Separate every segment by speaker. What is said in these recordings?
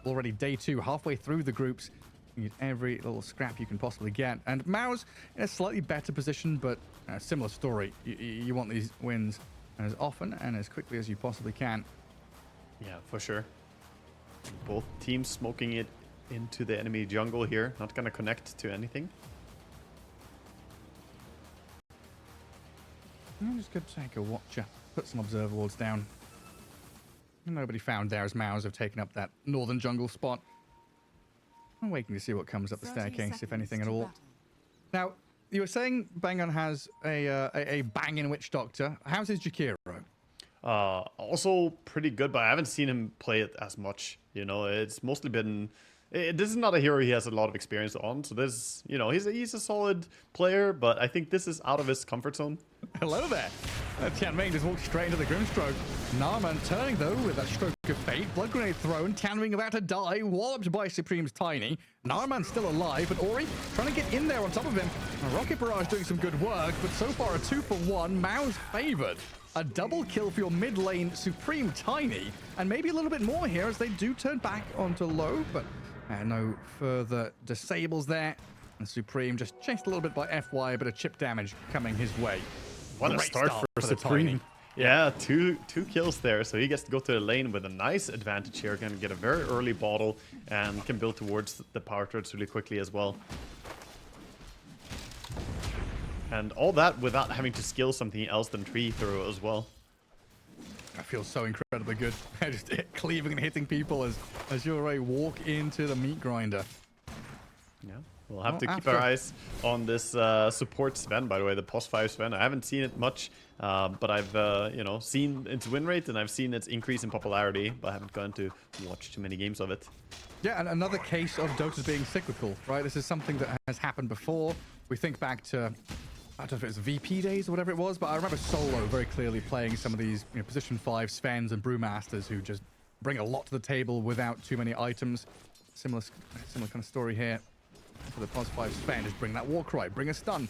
Speaker 1: already day 2, halfway through the groups. You need every little scrap you can possibly get. And MOUZ in a slightly better position, but a similar story. You want these wins as often and as quickly as you possibly can.
Speaker 2: Yeah, for sure. Both teams smoking it into the enemy jungle here. Not gonna connect to anything.
Speaker 1: I'm just going to take a watcher. Put some observer wards down. Nobody found there as MOUZ have taken up that northern jungle spot. I'm waiting to see what comes up the staircase, if anything at all. Now, you were saying Bangon has a banging witch doctor. How's his Jakiro?
Speaker 2: Also pretty good, but I haven't seen him play it as much. You know, it's mostly been... This is not a hero he has a lot of experience on, so this, you know, he's a solid player, but I think this is out of his comfort zone.
Speaker 1: Hello there. Tianming just walked straight into the Grimstroke. Narman turning though with that stroke of fate. Blood grenade thrown. Tianming about to die. Walloped by Supreme's Tiny. Narman still alive, but Ori trying to get in there on top of him. Rocket Barrage doing some good work, but so far a 2-for-1. MOUZ favored. A double kill for your mid lane Supreme Tiny, and maybe a little bit more here as they do turn back onto low, but no further disables there. And Supreme just chased a little bit by FY, but a chip damage coming his way.
Speaker 2: What a start for Supreme. Yeah, two kills there, so he gets to go to the lane with a nice advantage here. Gonna get a very early bottle and can build towards the power turrets really quickly as well. And all that without having to skill something else than tree throw as well.
Speaker 1: I feel so incredibly good. Just cleaving and hitting people as you already walk into the meat grinder.
Speaker 2: Yeah, we'll have to keep our eyes on this support Sven, by the way, the +5 Sven. I haven't seen it much, but I've you know, seen its win rate and I've seen its increase in popularity, but I haven't gotten to watch too many games of it.
Speaker 1: Yeah, and another case of Dota's being cyclical, right? This is something that has happened before. We think back to, I don't know if it was VP days or whatever it was, but I remember Solo very clearly playing some of these, you know, position 5 Svens and Brewmasters who just bring a lot to the table without too many items. Similar kind of story here for the +5 Sven. Just bring that Warcry, bring a stun.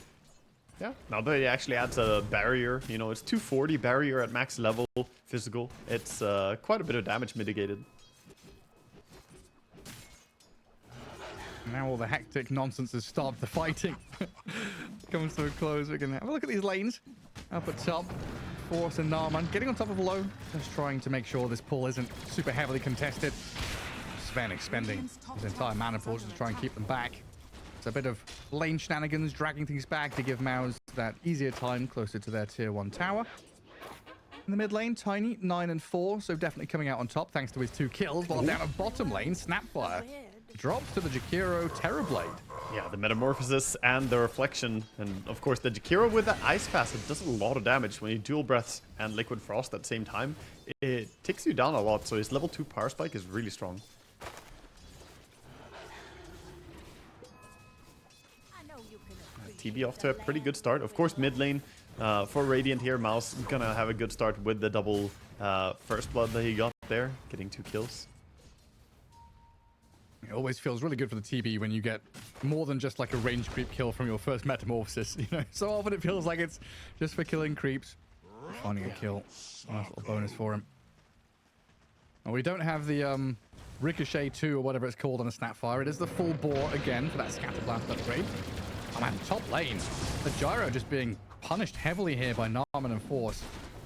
Speaker 2: Yeah, now that it actually adds a barrier, you know, it's 240 barrier at max level physical. It's quite a bit of damage mitigated.
Speaker 1: Now all the hectic nonsense has stopped. The fighting comes to a close. We can have a look at these lanes. Up at top, Force and Narman getting on top of low. Just trying to make sure this pull isn't super heavily contested. Sven expending his entire mana pool to try and keep them back. It's a bit of lane shenanigans, dragging things back to give MOUZ that easier time closer to their tier 1 tower. In the mid lane, Tiny, 9 and 4, so definitely coming out on top thanks to his 2 kills. While down at bottom lane, Snapfire drops to the Jakiro Terrorblade.
Speaker 2: Yeah, the Metamorphosis and the Reflection. And of course the Jakiro with the Ice Facet does a lot of damage when you dual breaths and Liquid Frost at the same time. It ticks you down a lot, so his level 2 power spike is really strong. TB off to a pretty good start. Of course, mid lane for Radiant here, MOUZ gonna have a good start with the double first blood that he got there, getting 2 kills.
Speaker 1: It always feels really good for the TB when you get more than just like a range creep kill from your first Metamorphosis. You know, so often it feels like it's just for killing creeps. Finding a kill, nice little bonus for him. And we don't have the Ricochet 2 or whatever it's called on a Snapfire. It is the full bore again for that Scatter Blast upgrade. Oh man, top lane. The Gyro just being punished heavily here by Narman and Force.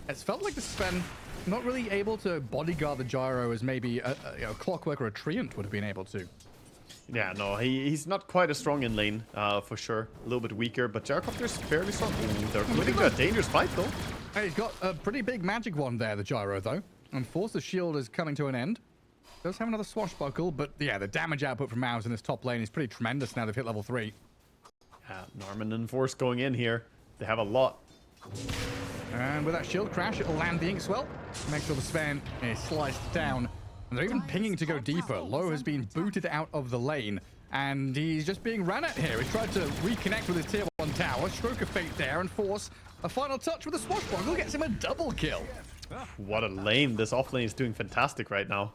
Speaker 1: It's felt like the Sven not really able to bodyguard the Gyro as maybe a Clockwork or a Treant would have been able to.
Speaker 2: Yeah, no, he's not quite as strong in lane, for sure. A little bit weaker, but Gyrocopter's fairly strong. Ooh, they're putting to a dangerous fight, though.
Speaker 1: Hey, he's got a pretty big magic wand there, the Gyro, though. And Force's shield is coming to an end. Does have another swashbuckle, but yeah, the damage output from MOUZ in this top lane is pretty tremendous now they've hit level 3.
Speaker 2: Yeah, Narman and Force going in here. They have a lot.
Speaker 1: And with that shield crash, it'll land the Inkswell. Make sure the Sven is sliced down. And they're even pinging to go deeper. Low has been booted out of the lane. And he's just being ran at here. He's tried to reconnect with his tier 1 tower. Stroke of fate there, and Force a final touch with a swashbuckle gets him a double kill.
Speaker 2: What a lane. This offlane is doing fantastic right now.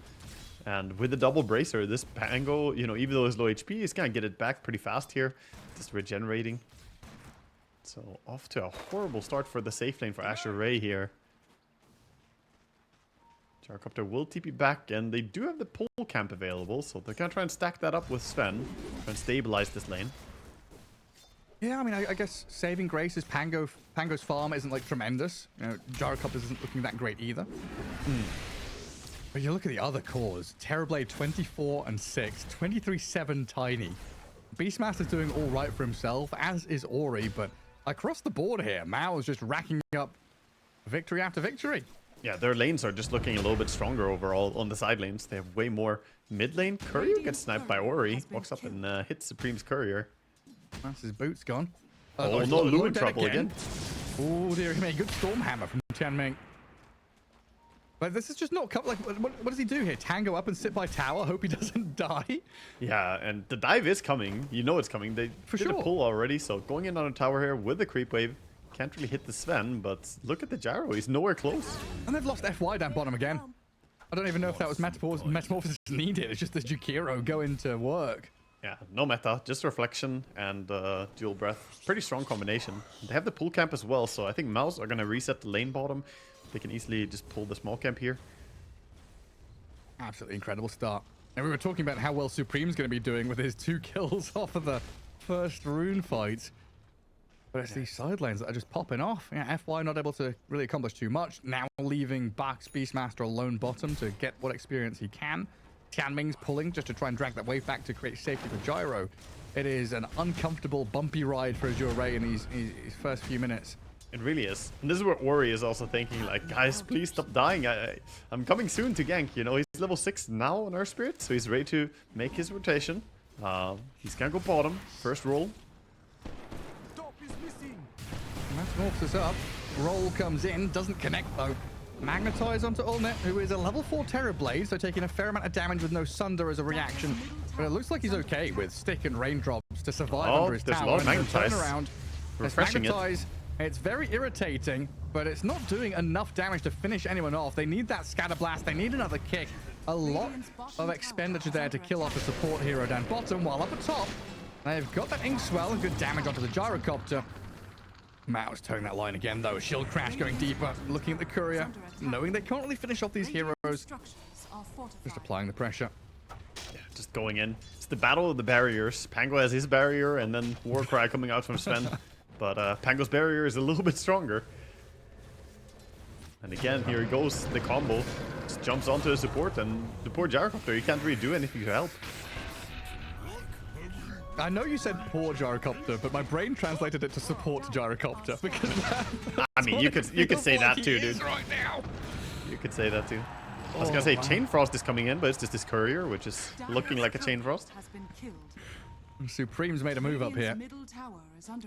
Speaker 2: And with the double bracer, this Pango, you know, even though he's low HP, he's gonna get it back pretty fast here. Just regenerating. So off to a horrible start for the safe lane for Azure Ray here. Gyrocopter will TP back, and they do have the pole camp available, so they're gonna try and stack that up with Sven, try and stabilize this lane.
Speaker 1: Yeah, I mean, I guess saving grace is Pango's farm isn't like tremendous. You know, Gyrocopter isn't looking that great either. But you look at the other cores. Terrorblade 24 and 6, 23-7 Tiny. Beastmaster's doing all right for himself, as is Ori, but across the board here, MOUZ is just racking up victory after victory.
Speaker 2: Yeah, their lanes are just looking a little bit stronger overall on the side lanes. They have way more mid lane. Courier gets sniped by Ori, walks up and hits Supreme's Courier.
Speaker 1: That's his boots gone.
Speaker 2: Oh no, Lu in trouble again.
Speaker 1: Oh dear me, good Stormhammer from Tianming. But this is just not like what does he do here? Tango up and sit by tower, hope he doesn't die.
Speaker 2: Yeah, and the dive is coming. You know it's coming. They did a pull already, so going in on a tower here with the creep wave. Can't really hit the Sven, but look at the gyro. He's nowhere close.
Speaker 1: And they've lost FY down bottom again. I don't even know if that was metamorphosis needed. It's just the Jakiro going to work.
Speaker 2: Yeah, no meta, just reflection and dual breath. Pretty strong combination. They have the pull camp as well, so I think MOUZ are going to reset the lane bottom. They can easily just pull the small camp here.
Speaker 1: Absolutely incredible start. And we were talking about how well Supreme's going to be doing with his 2 kills off of the first rune fight. But it's these side lanes that are just popping off. Yeah, FY not able to really accomplish too much. Now leaving Bak's Beastmaster alone bottom to get what experience he can. Tianming's pulling just to try and drag that wave back to create safety for Gyro. It is an uncomfortable, bumpy ride for Azure in his first few minutes.
Speaker 2: It really is. And this is where Ori is also thinking, like, guys, please stop dying. I'm coming soon to gank. You know, he's level 6 now on Earth Spirit, so he's ready to make his rotation. He's gonna go bottom. First roll.
Speaker 1: Metamorphosis up. Roll comes in, doesn't connect though. Magnetize onto Ulnet, who is a level 4 Terrorblade, so taking a fair amount of damage with no Sunder as a reaction. But it looks like he's okay with stick and raindrops to survive under his tower.
Speaker 2: There's a lot of magnetize.
Speaker 1: Turn around.
Speaker 2: Refreshing it.
Speaker 1: It's very irritating, but it's not doing enough damage to finish anyone off. They need that scatter blast. They need another kick. A lot of expenditure there to kill off a support hero down bottom, while up at top, they've got that ink swell and good damage onto the gyrocopter. MOUZ towing that line again, though. Shield crash going deeper, looking at the courier, knowing they can't really finish off these heroes. Just applying the pressure.
Speaker 2: Yeah, just going in. It's the battle of the barriers. Pango has his barrier, and then Warcry coming out from Sven. But Pango's barrier is a little bit stronger. And again, here he goes, the combo. Just jumps onto the support, and the poor gyrocopter, he can't really do anything to help.
Speaker 1: I know you said poor gyrocopter, but my brain translated it to support gyrocopter because
Speaker 2: I mean, you could say that too, dude.
Speaker 1: Right now.
Speaker 2: You could say that too. I was gonna say Chain Frost is coming in, but it's just this courier, which is looking like a Chain Frost.
Speaker 1: Supreme's made a move up here.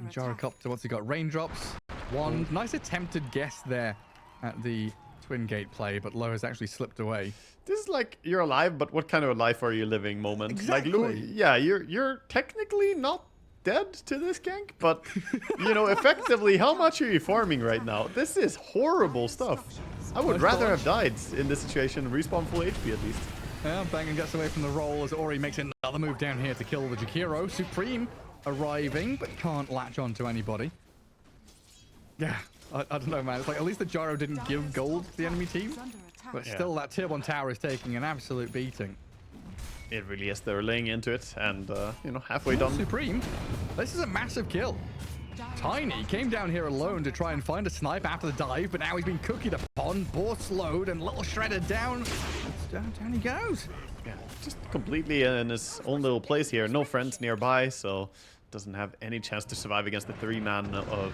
Speaker 1: Gyrocopter, what's he got? Raindrops. Wand. Nice attempted guess there at the Twin Gate play, but Low has actually slipped away.
Speaker 2: This is like you're alive, but what kind of a life are you living moment?
Speaker 1: Exactly.
Speaker 2: Like, yeah, you're technically not dead to this gank, but you know, effectively, how much are you farming right now? This is horrible stuff. I would rather have died in this situation, respawn full HP at least.
Speaker 1: Yeah, Bangan gets away from the roll as Ori makes another move down here to kill the Jakiro. Supreme arriving, but can't latch on to anybody. Yeah, I don't know, man. It's like at least the Gyro didn't give gold to the enemy team. But still, that tier 1 tower is taking an absolute beating.
Speaker 2: It really is. They're laying into it, and you know, halfway done.
Speaker 1: Supreme, this is a massive kill. Tiny came down here alone to try and find a snipe after the dive, but now he's been cookied upon, bore slowed, and little shredded down. Down he goes.
Speaker 2: Yeah, just completely in his own little place here. No friends nearby, so doesn't have any chance to survive against the 3-man of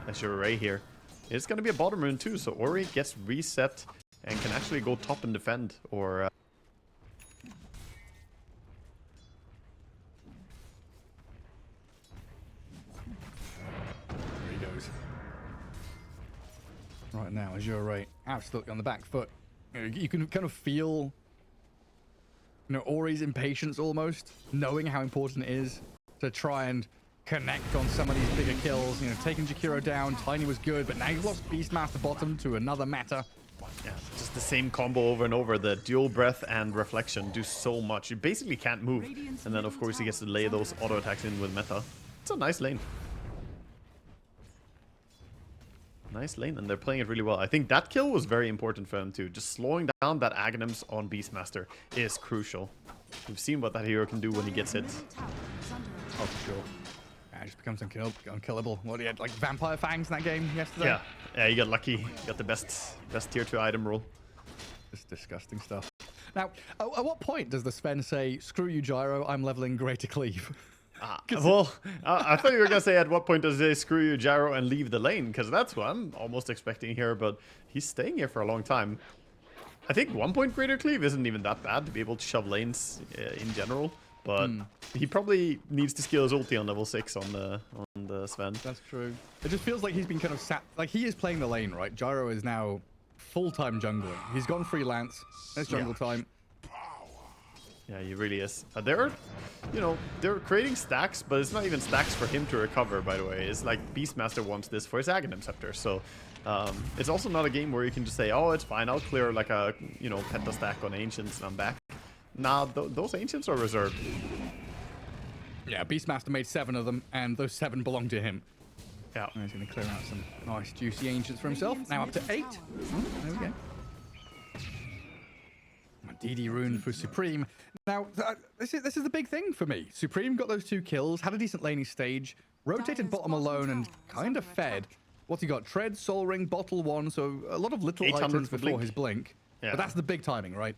Speaker 2: Azure Ray here. It's going to be a bottom rune too, so Ori gets reset and can actually go top and defend, or...
Speaker 1: There he goes. Right now, Azure Ray absolutely on the back foot. You can kind of feel, you know, Ori's impatience almost, knowing how important it is to try and connect on some of these bigger kills. You know, taking Jakiro down, Tiny was good, but now you've lost Beastmaster bottom to another meta.
Speaker 2: Yeah, just the same combo over and over. The dual breath and reflection do so much. You basically can't move. And then, of course, he gets to lay those auto attacks in with meta. It's a nice lane. Nice lane, and they're playing it really well. I think that kill was very important for them too. Just slowing down that Aghanims on Beastmaster is crucial. We've seen what that hero can do when he gets hit.
Speaker 1: Oh, for sure. Yeah, it just becomes unkillable. What, he had like vampire fangs in that game yesterday?
Speaker 2: Yeah, you got lucky. You got the best tier 2 item roll.
Speaker 1: Just disgusting stuff. Now, at what point does the Sven say, screw you, Gyro, I'm leveling Greater Cleave?
Speaker 2: Well, I thought you were going to say at what point does they screw you, Gyro, and leave the lane, because that's what I'm almost expecting here, but he's staying here for a long time. I think 1 point Greater Cleave isn't even that bad to be able to shove lanes in general, but he probably needs to skill his ulti on level 6 on the Sven.
Speaker 1: That's true. It just feels like he's been kind of sat, like he is playing the lane, right? Gyro is now full-time jungling. He's gone freelance. It's jungle time.
Speaker 2: Yeah, he really is. They're creating stacks, but it's not even stacks for him to recover, by the way. It's like Beastmaster wants this for his Aghanim Scepter, so it's also not a game where you can just say, oh, it's fine, I'll clear like a, penta stack on Ancients and I'm back. Nah, those Ancients are reserved.
Speaker 1: Yeah, Beastmaster made 7 of them, and those 7 belong to him.
Speaker 2: Yeah.
Speaker 1: And he's going to clear out some nice, juicy Ancients for himself. Now up to 8. There we go. DD rune for Supreme. Now, this is the big thing for me. Supreme got those 2 kills, had a decent laning stage, rotated bottom alone, and kind of fed. What's he got? Tread, Soul Ring, Bottle 1, so a lot of little items before his blink. Yeah. But that's the big timing, right?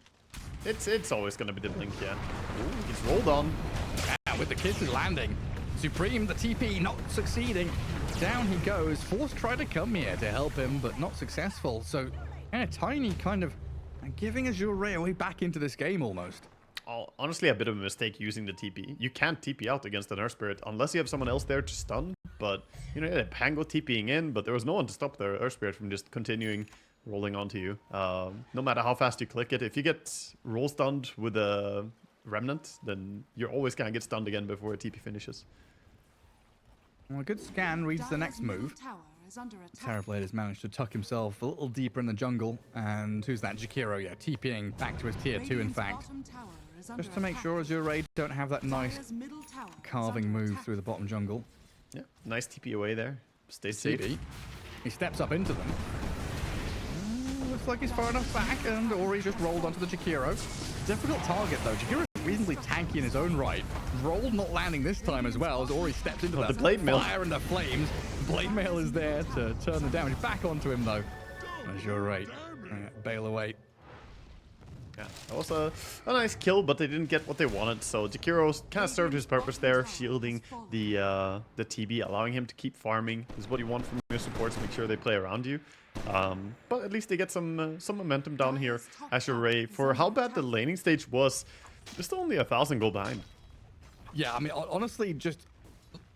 Speaker 2: It's always going to be the blink, yeah. Ooh, he's rolled on.
Speaker 1: Yeah, with the kisses landing. Supreme, the TP, not succeeding. Down he goes. Force tried to come here to help him, but not successful. So, yeah, Tiny kind of giving Azure away back into this game almost.
Speaker 2: Honestly, a bit of a mistake using the TP. You can't TP out against an Earth Spirit unless you have someone else there to stun. But, Pango TPing in, but there was no one to stop the Earth Spirit from just continuing rolling onto you. No matter how fast you click it, if you get roll stunned with a Remnant, then you're always going to get stunned again before a TP finishes.
Speaker 1: Well, a good scan reads the next move. Terrorblade has managed to tuck himself a little deeper in the jungle. And who's that? Jakiro, yeah, TPing back to his tier 2, in fact. Just to make sure Azure Raid don't have that nice carving move through the bottom jungle.
Speaker 2: Yeah, nice TP away there. Stay safe.
Speaker 1: TP. He steps up into them. Looks like he's far enough back, and Ori just rolled onto the Jakiro. Difficult target, though. Jakiro's reasonably tanky in his own right. Roll not landing this time as well, as Ori steps into that fire and the flames. Blade Mail is there to turn the damage back onto him, though. Azure Raid. Bail away.
Speaker 2: Yeah, that was a nice kill, but they didn't get what they wanted. So Jakiro kind of served his purpose there, shielding the TB, allowing him to keep farming. Is what you want from your supports. Make sure they play around you. But at least they get some momentum down here. Azure Ray, for how bad the laning stage was, they're still only 1,000 gold behind.
Speaker 1: Yeah, I mean, honestly, just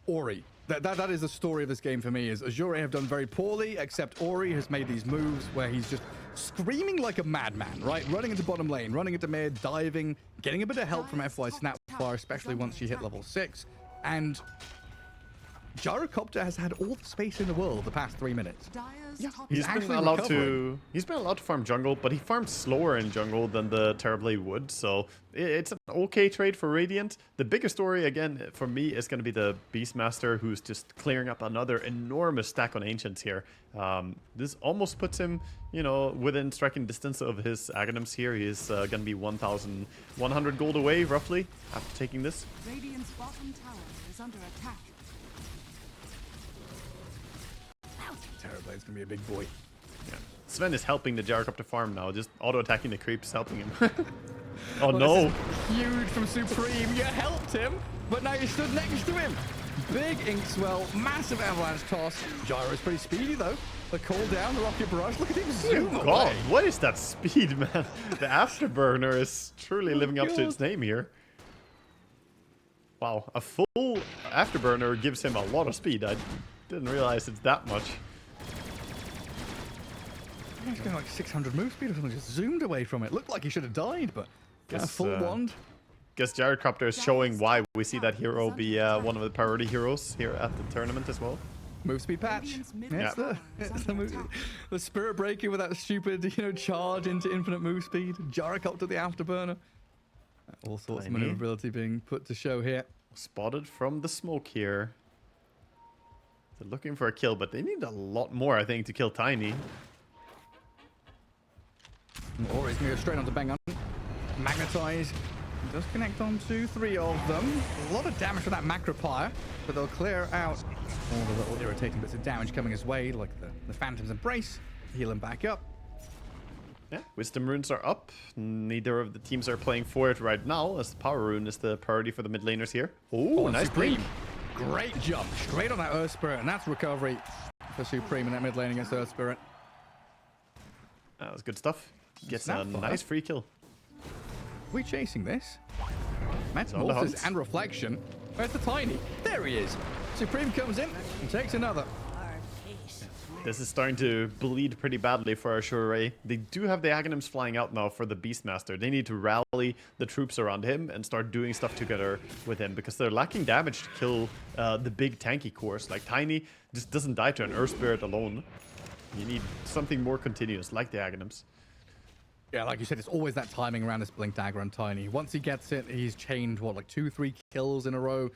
Speaker 1: Ori. That is the story of this game for me, is Azure have done very poorly, except Ori has made these moves where he's just screaming like a madman, right? Running into bottom lane, running into mid, diving, getting a bit of help from FY Snapfire, especially once you hit level 6. And Gyrocopter has had all the space in the world the past 3 minutes.
Speaker 2: Yeah, he's been allowed to farm jungle, but he farms slower in jungle than the Terrorblade would, so it's an okay trade for Radiant. The bigger story, again, for me, is going to be the Beastmaster, who's just clearing up another enormous stack on Ancients here. This almost puts him, within striking distance of his Aghanims here. He is going to be 1,100 gold away, roughly, after taking this.
Speaker 3: Radiant's bottom tower is under attack.
Speaker 1: Terrorblade's gonna be a big boy.
Speaker 2: Yeah. Sven is helping the Gyrocopter farm now, just auto-attacking the creeps, helping him. Oh
Speaker 1: well,
Speaker 2: no!
Speaker 1: This is huge from Supreme. You helped him, but now you stood next to him. Big ink swell, massive avalanche toss. Gyro's pretty speedy though. The call down, the rocket barrage. Look at him zoom away.
Speaker 2: God, what is that speed, man? The Afterburner is truly living up to its name here. Wow, a full Afterburner gives him a lot of speed. I didn't realize it's that much.
Speaker 1: He's going like 600 move speed or something, just zoomed away from it. Looked like he should have died, but full wand.
Speaker 2: Guess Gyrocopter is showing why we see that hero be one of the priority heroes here at the tournament as well.
Speaker 1: Move speed patch. Yeah, it's the Spirit Breaker with that stupid, charge into infinite move speed. Gyrocopter the Afterburner. All sorts of maneuverability being put to show here.
Speaker 2: Spotted from the smoke here. They're looking for a kill, but they need a lot more, I think, to kill Tiny.
Speaker 1: Or he's going to go straight onto Bang on. Magnetize. Does connect onto 3 of them. A lot of damage from that Macropire, but they'll clear out all the little irritating bits of damage coming his way, like the Phantom's Embrace. Heal him back up.
Speaker 2: Yeah, Wisdom runes are up. Neither of the teams are playing for it right now, as the Power rune is the priority for the mid laners here. Oh, nice
Speaker 1: Supreme.
Speaker 2: blink.
Speaker 1: Great jump. Straight on that Earth Spirit, and that's recovery for Supreme in that mid lane against Earth Spirit.
Speaker 2: That was good stuff. Gets a
Speaker 1: Snapfire.
Speaker 2: nice free kill.
Speaker 1: We chasing this?
Speaker 2: on the
Speaker 1: Metamorphosis
Speaker 2: hunt.
Speaker 1: and Reflection. Where's the Tiny? There he is. Supreme comes in and takes another.
Speaker 2: This is starting to bleed pretty badly for Azure Ray. They do have the Aghanims flying out now for the Beastmaster. They need to rally the troops around him and start doing stuff together with him because they're lacking damage to kill the big tanky cores. Like Tiny just doesn't die to an Earth Spirit alone. You need something more continuous, like the Aghanims.
Speaker 1: Yeah, like you said, it's always that timing around this Blink Dagger and Tiny. Once he gets it, he's chained, what, like 2-3 kills in a row.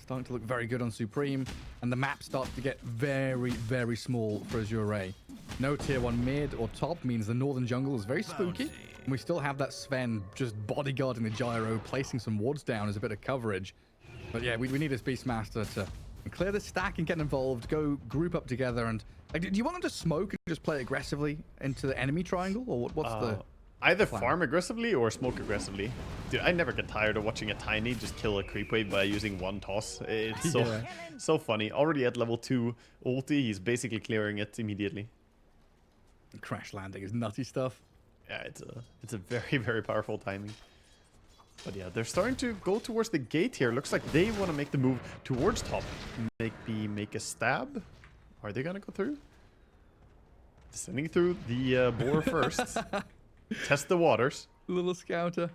Speaker 1: Starting to look very good on Supreme. And the map starts to get very, very small for Azure Ray. No tier 1 mid or top means the northern jungle is very spooky. And we still have that Sven just bodyguarding the gyro, placing some wards down as a bit of coverage. But yeah, we need this Beastmaster to clear the stack and get involved, go group up together. And like, do you want them to smoke and just play aggressively into the enemy triangle? Or what's the...
Speaker 2: Either
Speaker 1: plan?
Speaker 2: farm aggressively or smoke aggressively. Dude, I never get tired of watching a Tiny just kill a creep wave by using one toss. It's so
Speaker 1: Yeah.
Speaker 2: so funny. Already at level 2 ulti, he's basically clearing it immediately.
Speaker 1: Crash landing is nutty stuff.
Speaker 2: Yeah, it's a very, very powerful timing. But yeah, they're starting to go towards the gate here. Looks like they want to make the move towards top. Make a stab. Are they gonna go through? Sending through the boar first. Test the waters.
Speaker 1: Little scouter.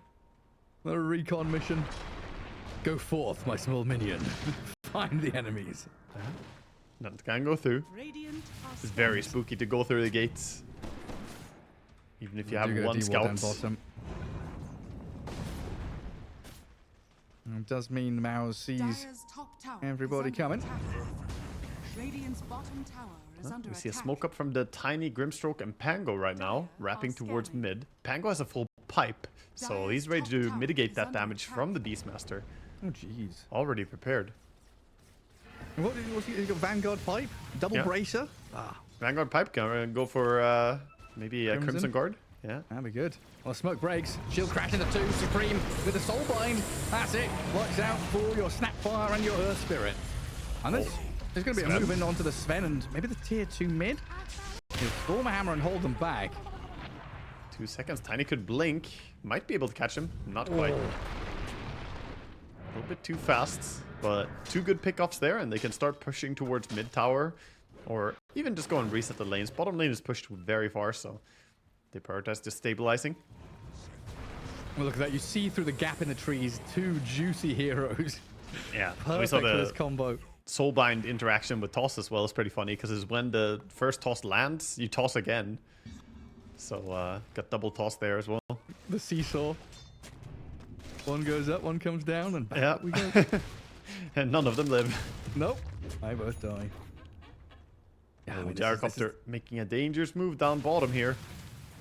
Speaker 1: Little recon mission. Go forth, my small minion. Find the enemies.
Speaker 2: Not gonna go through. It's very spooky to go through the gates. Even if you have one scout.
Speaker 1: Bottom. It does mean MOUZ sees
Speaker 3: Dire's top tower
Speaker 1: everybody
Speaker 3: is under
Speaker 1: coming.
Speaker 3: attack. Radiant's bottom tower is under
Speaker 2: We see a
Speaker 3: attack.
Speaker 2: smoke up from the Tiny Grimstroke and Pango right now, wrapping towards mid. Pango has a full pipe, so he's ready to mitigate that damage from the Beastmaster.
Speaker 1: Oh, jeez.
Speaker 2: Already prepared.
Speaker 1: What's he got? Vanguard pipe? Double
Speaker 2: Yeah.
Speaker 1: bracer? Ah,
Speaker 2: Vanguard pipe, gonna go for maybe a Crimson Guard. Yeah.
Speaker 1: that'd be good. Well, smoke breaks. Shield crash into 2. Supreme with the soul bind. That's it. Works out for your Snapfire and your Earth Spirit. And there's going to be a
Speaker 2: Sven.
Speaker 1: move in onto the Sven and maybe the tier 2 mid. He'll storm a hammer and hold them back.
Speaker 2: 2 seconds. Tiny could blink. Might be able to catch him. Not quite.
Speaker 1: Oh.
Speaker 2: A little bit too fast, but 2 good pickoffs there, and they can start pushing towards mid tower, or even just go and reset the lanes. Bottom lane is pushed very far, so they prioritize just stabilizing.
Speaker 1: Well, look at that. You see through the gap in the trees 2 juicy heroes.
Speaker 2: Yeah, we
Speaker 1: Perfect
Speaker 2: saw
Speaker 1: for this
Speaker 2: the
Speaker 1: combo.
Speaker 2: Soulbind interaction with toss as well is pretty funny because it's when the first toss lands, you toss again. So got double toss there as well.
Speaker 1: The seesaw. One goes up, one comes down, and back
Speaker 2: Yeah.
Speaker 1: up we go.
Speaker 2: And none of them live.
Speaker 1: Nope. I both die. Yeah, I
Speaker 2: Oh,
Speaker 1: mean, this is-
Speaker 2: Gyrocopter making a dangerous move down bottom here.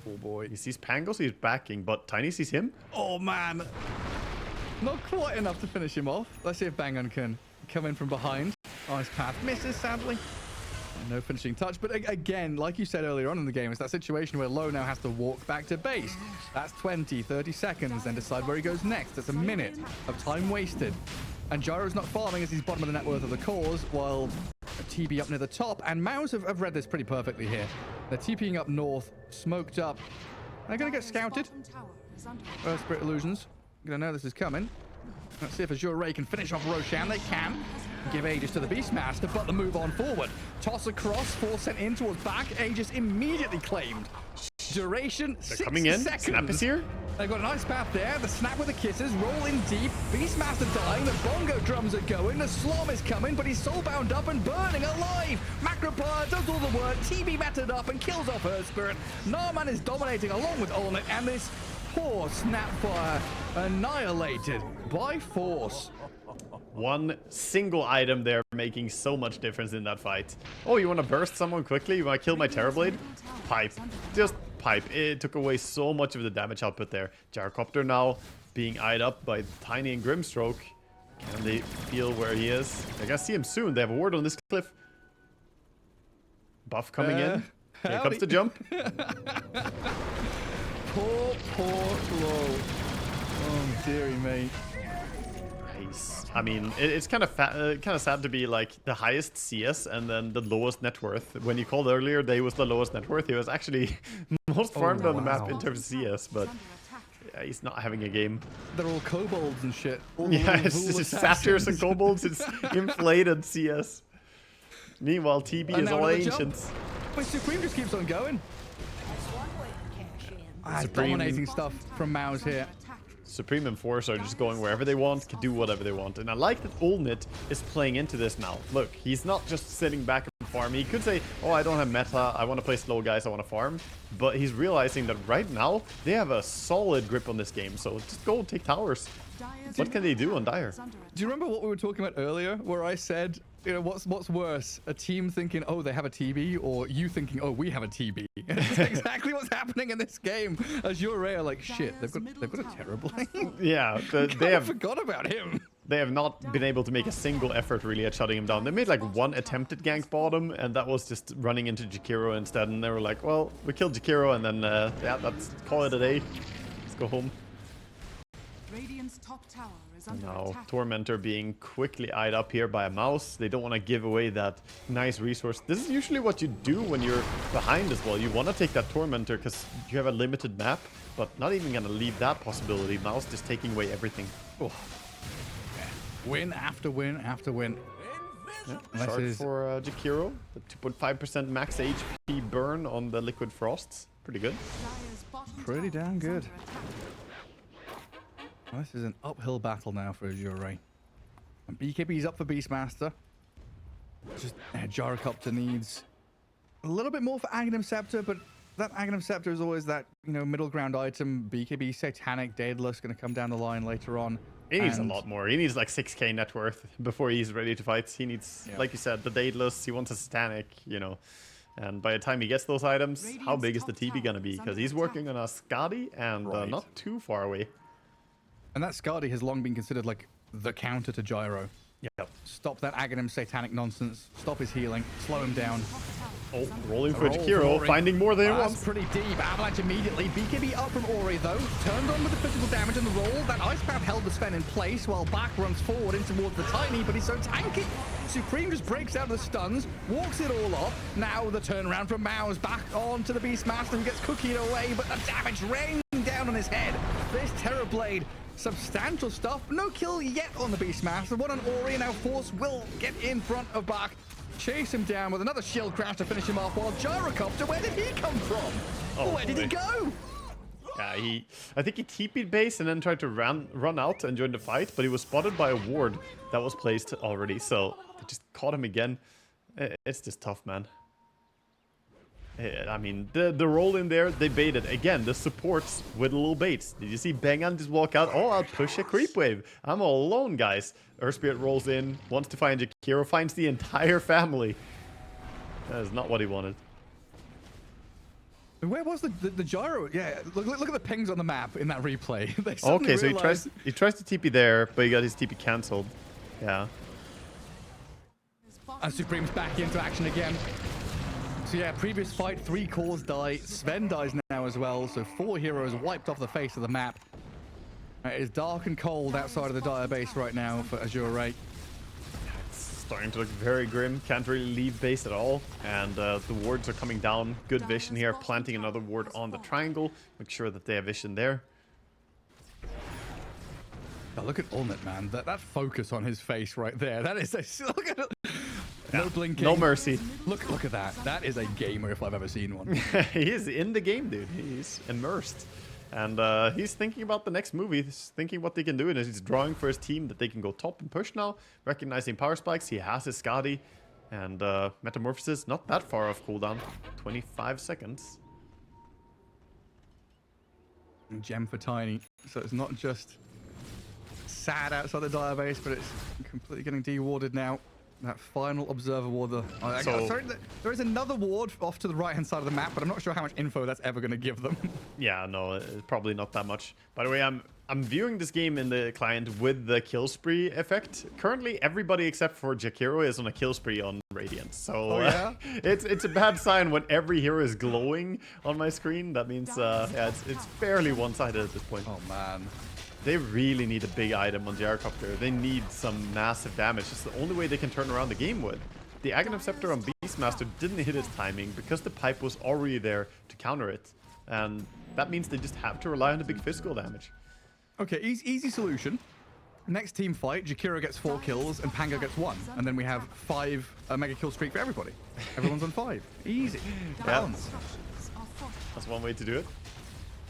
Speaker 1: Oh boy.
Speaker 2: He sees Pango, so he's backing, but Tiny sees him.
Speaker 1: Oh man. Not quite enough to finish him off. Let's see if Bangon can come in from behind. Ice path misses, sadly. No finishing touch, but again, like you said earlier on in the game, it's that situation where Low now has to walk back to base. That's 20, 30 seconds, then decide where he goes next. That's a minute of time wasted. And Gyro's not farming as he's bottom of the net worth of the cause, while TB up near the top. And MOUZ have read this pretty perfectly here. They're TPing up north, smoked up. They're going to get scouted.
Speaker 3: Bottom tower is under
Speaker 1: Earth Spirit Illusions. Gonna know this is coming. Let's see if Azure Ray can finish off Roshan. They can. Give Aegis to the Beastmaster, but the move on forward. Toss across, 4 sent in towards back. Aegis immediately claimed. Duration,
Speaker 2: They're
Speaker 1: 6
Speaker 2: coming in.
Speaker 1: seconds.
Speaker 2: Snap is here.
Speaker 1: They've got a nice path there. The snap with the kisses, roll in deep. Beastmaster dying. The bongo drums are going. The Slom is coming, but he's soulbound up and burning alive. Macropire does all the work. TB mattered up and kills off Earth Spirit. Narman is dominating along with Olnit, and this poor Snapfire annihilated by force.
Speaker 2: One single item there making so much difference in that fight. Oh, you want to burst someone quickly? You want to kill my Terrorblade? Pipe. Just pipe. It took away so much of the damage output there. Gyrocopter now being eyed up by Tiny and Grimstroke. Can they feel where he is? They're gonna see him soon. They have a ward on this cliff. Buff coming in. Here comes the jump.
Speaker 1: Poor Flo. Oh, dearie me.
Speaker 2: Nice. I mean, it's kind of sad to be like the highest CS and then the lowest net worth. When you called earlier, Day was the lowest net worth. He was actually most farmed on the map in terms of CS, but yeah, he's not having a game.
Speaker 1: They're all kobolds and shit. All
Speaker 2: Yeah, it's just satyrs and kobolds. It's inflated CS. Meanwhile, TB is all ancients.
Speaker 1: Wait, Supreme just keeps on going. Dominating stuff from MOUZ here.
Speaker 2: Supreme and Force are just going wherever they want, can do whatever they want. And I like that Olnit is playing into this now. Look, he's not just sitting back and farming. He could say, oh, I don't have meta, I want to play slow guys, I want to farm. But he's realizing that right now, they have a solid grip on this game. So just go take towers. What can they do on Dire?
Speaker 1: Do you remember what we were talking about earlier, where I said, you know, what's worse, a team thinking, oh, they have a TB, or you thinking, oh, we have a TB? It's exactly what's happening in this game. Azure are like, shit, they've got a terrible.
Speaker 2: Yeah,
Speaker 1: they have forgot about him.
Speaker 2: They have not been able to make a single effort really at shutting him down. They made like one attempted gank bottom, and that was just running into Jakiro instead. And they were like, well, we killed Jakiro, and then yeah, let's call it a day. Let's go home.
Speaker 3: Radiant's top tower is under
Speaker 2: Now,
Speaker 3: attack.
Speaker 2: Tormentor being quickly eyed up here by a MOUZ. They don't want to give away that nice resource. This is usually what you do when you're behind as well. You want to take that Tormentor because you have a limited map, but not even going to leave that possibility. MOUZ just taking away everything.
Speaker 1: Oh. Win after win after win.
Speaker 2: Yeah, Shard for Jakiro. The 2.5% max HP burn on the Liquid Frosts. Pretty good.
Speaker 3: Dire's bottom
Speaker 1: Pretty
Speaker 3: tower
Speaker 1: damn
Speaker 3: is
Speaker 1: good.
Speaker 3: under attack.
Speaker 1: Well, this is an uphill battle now for Azure. And BKB's up for Beastmaster. Just Gyrocopter needs a little bit more for Aghanim Scepter, but that Aghanim Scepter is always that, you know, middle ground item. BKB Satanic Daedalus going to come down the line later on.
Speaker 2: He needs a lot more. He needs like 6k net worth before he's ready to fight. He needs, like you said, the Daedalus. He wants a Satanic, you know. And by the time he gets those items, how big is the TB going to be? Because he's working on a Skadi and not too far away.
Speaker 1: And that Skadi has long been considered like the counter to Gyro.
Speaker 2: Yep.
Speaker 1: Stop that Aghanim Satanic nonsense. Stop his healing. Slow him down.
Speaker 2: Oh, rolling for
Speaker 1: Roll
Speaker 2: Jakiro,
Speaker 1: for
Speaker 2: finding more than he
Speaker 1: That's
Speaker 2: wants.
Speaker 1: pretty deep. Avalanche immediately. BKB up from Ori though. Turned on with the physical damage and the roll. That Ice Path held the Sven in place while back runs forward in towards the Tiny, but he's so tanky. Supreme just breaks out of the stuns, walks it all off. Now the turnaround from MOUZ back onto the Beastmaster who gets cookied away, but the damage raining down on his head. This Terrorblade, substantial stuff. No kill yet on the Beastmaster. One on Ori. Now Force will get in front of Bach. Chase him down with another shield crash to finish him off. While Gyrocopter, where did he come from?
Speaker 2: Oh,
Speaker 1: where did he go?
Speaker 2: Yeah, I think he TP'd base and then tried to run out and join the fight, but he was spotted by a ward that was placed already, so they just caught him again. It's just tough, man. I mean, the roll in there, they baited. Again, the supports with little baits. Did you see Bengan just walk out? Oh, I'll push a creep wave. I'm all alone, guys. Earth Spirit rolls in, wants to find Jakiro, finds the entire family. That is not what he wanted.
Speaker 1: Where was the gyro? Yeah, look at the pings on the map in that replay.
Speaker 2: Okay, so he tries to TP there, but he got his TP cancelled. Yeah.
Speaker 1: And Supreme's back into action again. So yeah, previous fight, 3 cores die. Sven dies now as well, so 4 heroes wiped off the face of the map. It is dark and cold outside of the Dire base right now for Azure.
Speaker 2: Starting to look very grim. Can't really leave base at all. And the wards are coming down. Good vision here. Planting another ward on the triangle. Make sure that they have vision there.
Speaker 1: Oh, look at Olnit, man. That focus on his face right there. That is a... Look at it. No blinking.
Speaker 2: No mercy.
Speaker 1: Look at that. That is a gamer if I've ever seen one.
Speaker 2: He is in the game, dude. He's immersed. And he's thinking about the next move. He's thinking what they can do. And he's drawing for his team that they can go top and push now. Recognizing power spikes. He has his Skadi. And Metamorphosis, not that far off cooldown. 25 seconds.
Speaker 1: Gem for Tiny. So it's not just sad outside the Dire base, but it's completely getting dewarded now. That final observer ward. Sorry, there is another ward off to the right-hand side of the map, but I'm not sure how much info that's ever going to give them.
Speaker 2: Yeah, no, probably not that much. By the way, I'm viewing this game in the client with the kill spree effect. Currently, everybody except for Jakiro is on a kill spree on Radiant. So it's a bad sign when every hero is glowing on my screen. That means yeah, it's fairly one-sided at this point.
Speaker 1: Oh man.
Speaker 2: They really need a big item on Gyrocopter. They need some massive damage. It's the only way they can turn around the game with. The Aghanim Scepter on Beastmaster didn't hit its timing because the pipe was already there to counter it. And that means they just have to rely on the big physical damage.
Speaker 1: Okay, easy solution. Next team fight, Jakiro gets 4 kills and Pango gets 1. And then we have 5 mega kill streak for everybody. Everyone's on 5. Easy. Balance.
Speaker 2: That's one way to do it.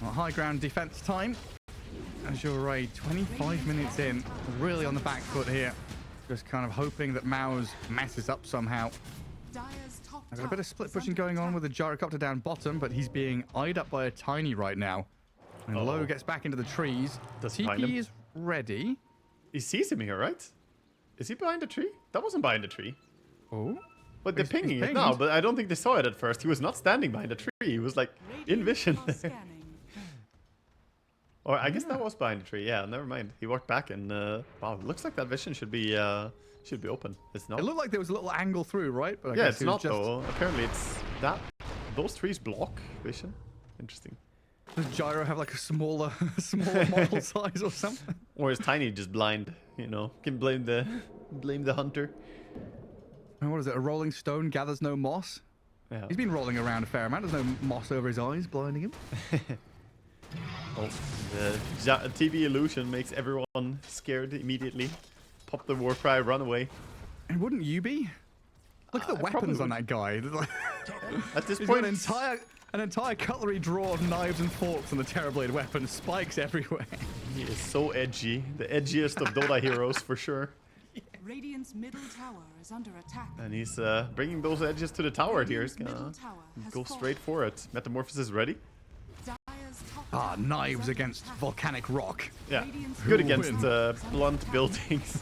Speaker 1: Well, high ground defense time. Azure 25 minutes in, really on the back foot here. Just kind of hoping that MOUZ messes up somehow. I've got a bit of split pushing going on with the Gyrocopter down bottom, but he's being eyed up by a Tiny right now. And Low gets back into the trees. TP is ready.
Speaker 2: He sees him here, right? Is he behind a tree? That wasn't behind a tree.
Speaker 1: Oh?
Speaker 2: But they're pinging it now, but I don't think they saw it at first. He was not standing behind a tree. He was like in vision. Or I guess that was behind the tree. Yeah, never mind. He walked back and wow, it looks like that vision should be open. It's not.
Speaker 1: It looked like there was a little angle through, right? But I
Speaker 2: yeah,
Speaker 1: guess
Speaker 2: it's not though. Apparently, it's that those trees block vision. Interesting.
Speaker 1: Does Gyro have like a smaller model size or something?
Speaker 2: Or is Tiny just blind? You know, can blame the hunter.
Speaker 1: And what is it? A rolling stone gathers no moss.
Speaker 2: Yeah.
Speaker 1: He's been rolling around a fair amount. There's no moss over his eyes, blinding him.
Speaker 2: Oh, the TV illusion makes everyone scared immediately. Pop the war cry, run away.
Speaker 1: And wouldn't you be? Look at the weapons on that guy.
Speaker 2: At this
Speaker 1: He's
Speaker 2: point,
Speaker 1: got an entire cutlery drawer of knives and forks and the Terrorblade weapon. Spikes everywhere.
Speaker 2: He is so edgy. The edgiest of Dota heroes for sure.
Speaker 3: Radiant's middle tower is under attack.
Speaker 2: And he's bringing those edges to the tower here. He's gonna go straight for it. Metamorphosis ready.
Speaker 1: Ah, knives against volcanic rock.
Speaker 2: Yeah, good against blunt buildings.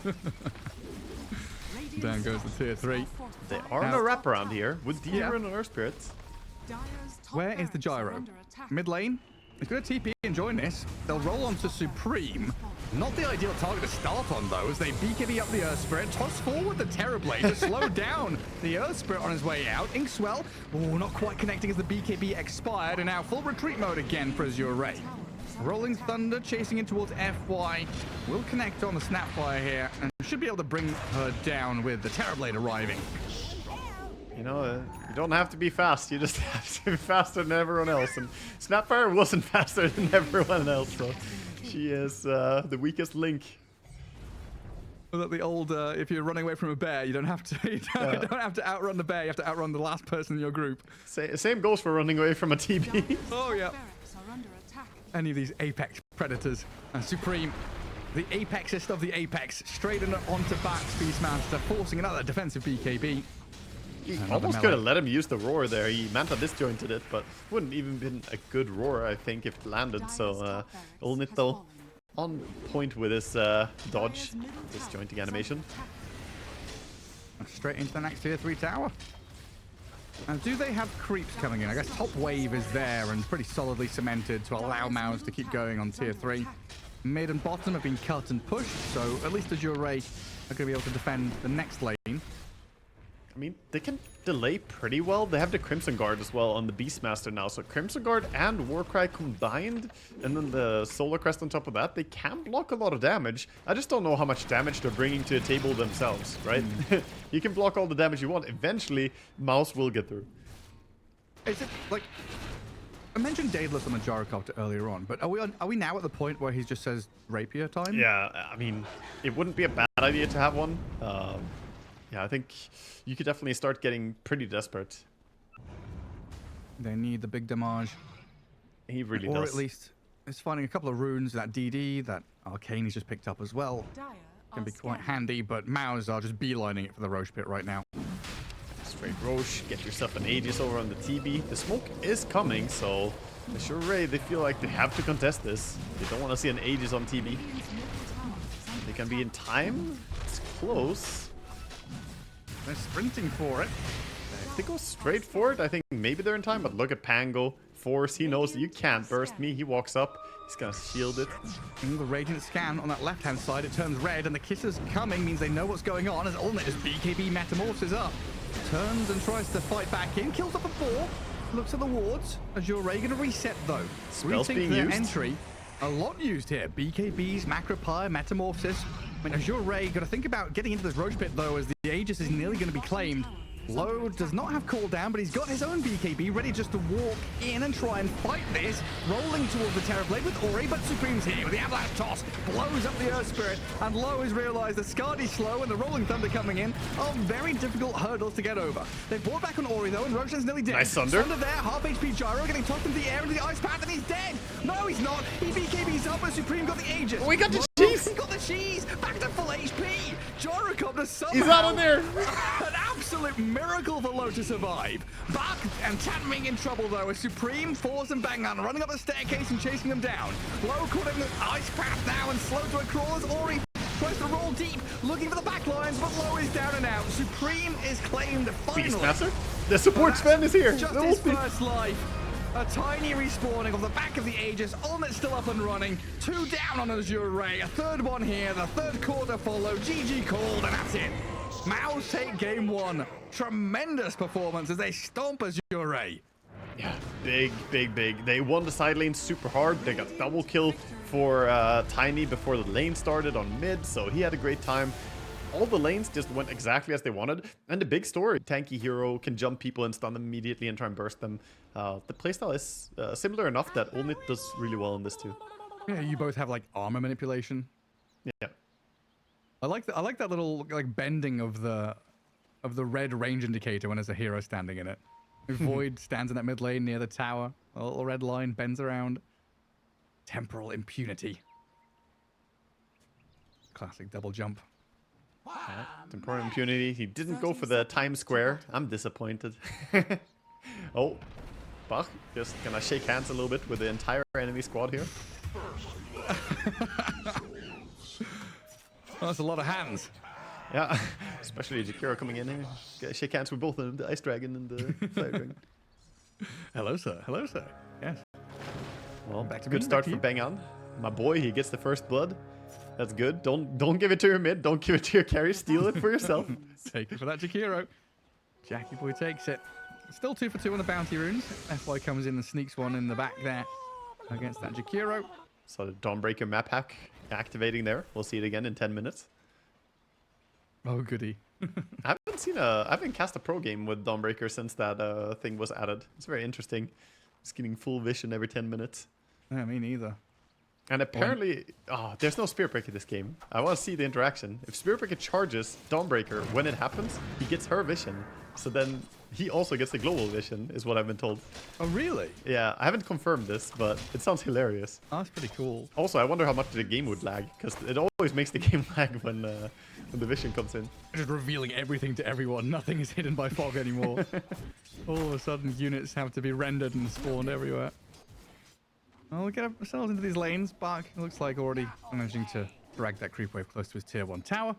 Speaker 1: Down goes the tier 3.
Speaker 2: They are on a wraparound here with Deer and Earth Spirits.
Speaker 1: Where is the Gyro? Mid lane? He's going to TP and join this. They'll roll on to Supreme. Not the ideal target to start on, though, as they BKB up the Earth Spirit, toss forward the Terrorblade to slow down the Earth Spirit on his way out. Inkswell, not quite connecting as the BKB expired, and now full retreat mode again for Azure. Rolling Thunder chasing in towards FY. Will connect on the Snapfire here, and should be able to bring her down with the Terrorblade arriving.
Speaker 2: You know, you don't have to be fast. You just have to be faster than everyone else. And Snapfire wasn't faster than everyone else, so she is the weakest link.
Speaker 1: Well, the old, if you're running away from a bear, you don't have to. You don't have to outrun the bear. You have to outrun the last person in your group.
Speaker 2: Same goes for running away from a TB.
Speaker 1: Oh yeah. Any of these apex predators. And Supreme, the apexest of the apex, straight onto back Beastmaster, forcing another defensive BKB.
Speaker 2: He almost could have let him use the roar there. He Manta disjointed it, but wouldn't even been a good roar, I think, if it landed. So Olnitto on point with his dodge, disjointing animation.
Speaker 1: Straight into the next tier 3 tower. And do they have creeps coming in? I guess top wave is there and pretty solidly cemented to allow MOUZ to keep going on tier 3. Mid and bottom have been cut and pushed, so at least Azure are going to be able to defend the next lane.
Speaker 2: I mean, they can delay pretty well. They have the Crimson Guard as well on the Beastmaster now. So Crimson Guard and Warcry combined, and then the Solar Crest on top of that, they can block a lot of damage. I just don't know how much damage they're bringing to the table themselves, right? You can block all the damage you want. Eventually, MOUZ will get through.
Speaker 1: Is it, like... I mentioned Daedalus on the Gyrocopter earlier on, but are we now at the point where he just says rapier time?
Speaker 2: Yeah, I mean, it wouldn't be a bad idea to have one. Yeah, I think you could definitely start getting pretty desperate.
Speaker 1: They need the big damage.
Speaker 2: He really
Speaker 1: does. Or
Speaker 2: does.
Speaker 1: at least it's finding a couple of runes, that DD, that Arcane he's just picked up as well. Can be quite handy, but MOUZ are just beelining it for the Roche pit right now.
Speaker 2: Straight Roche, get yourself an Aegis over on the TB. The smoke is coming, so Azure, they feel like they have to contest this. They don't want to see an Aegis on TB. you can be in time. It's close.
Speaker 1: They're sprinting for it.
Speaker 2: If they go straight for it, I think maybe they're in time, but look at Pango. Force, he knows that you can't burst me. He walks up. He's gonna shield it.
Speaker 1: And the Radiant scan on that left-hand side, it turns red, and the kisses coming means they know what's going on as Ultimate as BKB metamorphoses up. Turns and tries to fight back in, kills up a 4, looks at the wards. Azure gonna reset though.
Speaker 2: Spells
Speaker 1: Rethink
Speaker 2: being
Speaker 1: their
Speaker 2: used.
Speaker 1: entry. A lot used here. BKBs, Macropire, Metamorphosis. I mean, Azure gotta think about getting into this Roach Pit though, as the Aegis is nearly gonna be claimed. Low does not have cooldown, but he's got his own BKB ready just to walk in and try and fight this. Rolling towards the Terrorblade with Ori, but Supreme's here with the Avalanche Toss. Blows up the Earth Spirit, and Low has realized the Scardy's slow and the Rolling Thunder coming in are very difficult hurdles to get over. They've brought back on Ori though, and Roshan's nearly dead.
Speaker 2: Nice Thunder.
Speaker 1: Thunder there, half HP Gyro getting tossed into the air into the Ice Path, and he's dead. No, he's not. He BKB's up, but Supreme got the Aegis.
Speaker 2: Oh, he got the
Speaker 1: Low,
Speaker 2: cheese.
Speaker 1: He got the cheese. Back to full HP. Gyrocopter somehow.
Speaker 2: He's out of there.
Speaker 1: An absolute miracle for Low to survive. Buck and Tanming in trouble though, as Supreme, Force and Bangan running up the staircase and chasing them down. Low caught him in the ice path now and slow to a crawl as Ori tries to roll deep, looking for the back lines, but Low is down and out. Supreme is claimed finally.
Speaker 2: Beastmaster? The support Sven is here.
Speaker 1: Just his first life. A tiny respawning off the back of the Aegis. Ultimate's still up and running. 2 down on Azure Ray. A third one here. The third quarter follow. GG called, and that's it. MOUZ take game 1. Tremendous performance as they stomp Azure Ray.
Speaker 2: Yeah, big. They won the side lane super hard. They got double kill for Tiny before the lane started on mid, so he had a great time. All the lanes just went exactly as they wanted. And the big story, tanky hero can jump people and stun them immediately and try and burst them. The playstyle is similar enough that Ulnit does really well in this too.
Speaker 1: Yeah, you both have like armor manipulation.
Speaker 2: Yeah.
Speaker 1: I like that little like bending of the red range indicator when there's a hero standing in it. Void stands in that mid lane near the tower. A little red line bends around. Temporal impunity. Classic double jump.
Speaker 2: Temporal impunity. He didn't go for the Times Square. I'm disappointed. Oh, Bach just gonna shake hands a little bit with the entire enemy squad here.
Speaker 1: Well, that's a lot of hands.
Speaker 2: Yeah, especially Jakiro coming in here. Gotta shake hands with both of them, the Ice Dragon and the Fire Dragon.
Speaker 1: Hello, sir. Hello, sir. Yes.
Speaker 2: Well,
Speaker 1: Back to
Speaker 2: good
Speaker 1: me,
Speaker 2: start
Speaker 1: back to
Speaker 2: for Bangan. My boy, he gets the first blood. That's good. Don't give it to your mid. Don't give it to your carry. Steal it for yourself.
Speaker 1: Take it for that Jakiro. Jackie boy takes it. Still 2 for 2 on the bounty runes. FY comes in and sneaks one in the back there against that Jakiro.
Speaker 2: So the Dawnbreaker map hack activating there. We'll see it again in 10 minutes.
Speaker 1: Oh, goody.
Speaker 2: I haven't cast a pro game with Dawnbreaker since that thing was added. It's very interesting. Just getting full vision every 10 minutes.
Speaker 1: Yeah, me neither.
Speaker 2: And apparently, there's no Spirit Breaker this game. I want to see the interaction. If Spirit Breaker charges Dawnbreaker when it happens, he gets her vision. So then he also gets the global vision, is what I've been told.
Speaker 1: Oh, really?
Speaker 2: Yeah, I haven't confirmed this, but it sounds hilarious.
Speaker 1: Oh, that's pretty cool.
Speaker 2: Also, I wonder how much the game would lag, because it always makes the game lag when the vision comes in.
Speaker 1: Just revealing everything to everyone. Nothing is hidden by fog anymore. All of a sudden, units have to be rendered and spawned everywhere. Well, we'll get ourselves into these lanes. Bark looks like already managing to drag that creep wave close to his tier 1 tower.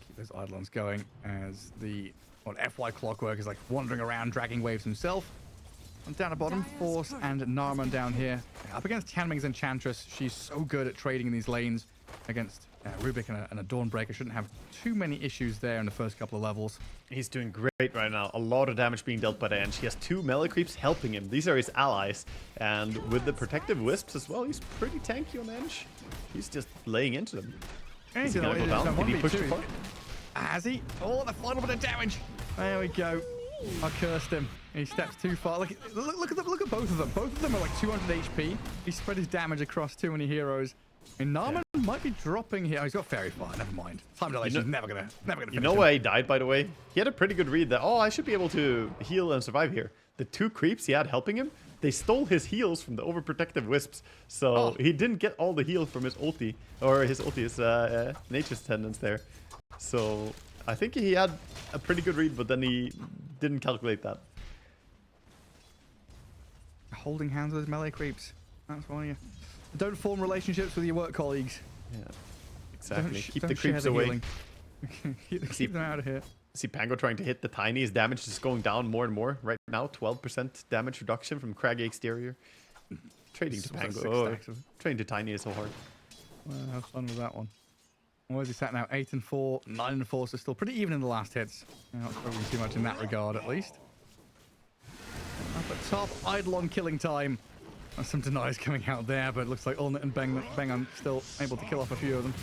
Speaker 1: Keep those Eidolons going as the FY Clockwork is like wandering around, dragging waves himself. And down at bottom, Force and Narman down here. Up against Tianming's Enchantress. She's so good at trading in these lanes against Rubik and a Dawnbreaker. Shouldn't have too many issues there in the first couple of levels.
Speaker 2: He's doing great right now. A lot of damage being dealt by the Ench. He has 2 melee creeps helping him. These are his allies. And with the protective wisps as well, he's pretty tanky on Ench. He's just laying into them.
Speaker 1: And
Speaker 2: Is he gonna go down? Did he push too far?
Speaker 1: Has he? Oh, the final bit of damage. There we go. I cursed him. He steps too far. Look at both of them. Both of them are like 200 HP. He spread his damage across too many heroes. And Narman might be dropping here. Oh, he's got Fairy Fire. Never mind. Time dilation is never gonna finish
Speaker 2: You know
Speaker 1: him.
Speaker 2: why he died, by the way? He had a pretty good read that, I should be able to heal and survive here. The 2 creeps he had helping him, they stole his heals from the overprotective wisps. So he didn't get all the heal from his ulti. Or his nature's tendons there. So I think he had a pretty good read, but then he didn't calculate that.
Speaker 1: Holding hands with his melee creeps. That's why you don't form relationships with your work colleagues.
Speaker 2: Yeah. Exactly. Keep the
Speaker 1: don't share
Speaker 2: creeps
Speaker 1: the
Speaker 2: away.
Speaker 1: healing. keep them out of here.
Speaker 2: See Pango trying to hit the Tiny. His damage is going down more and more. Right now, 12% damage reduction from Craggy Exterior. Trading to Pango. Oh, trading to Tiny is so hard.
Speaker 1: Well, have fun with that one. Where's he sat now? 8-4, 9-4, so still pretty even in the last hits. Not struggling too much in that regard, at least. Up at top, Eidolon killing time. There's some denies coming out there, but it looks like Ulnit and Bengan still able to kill off a few of them.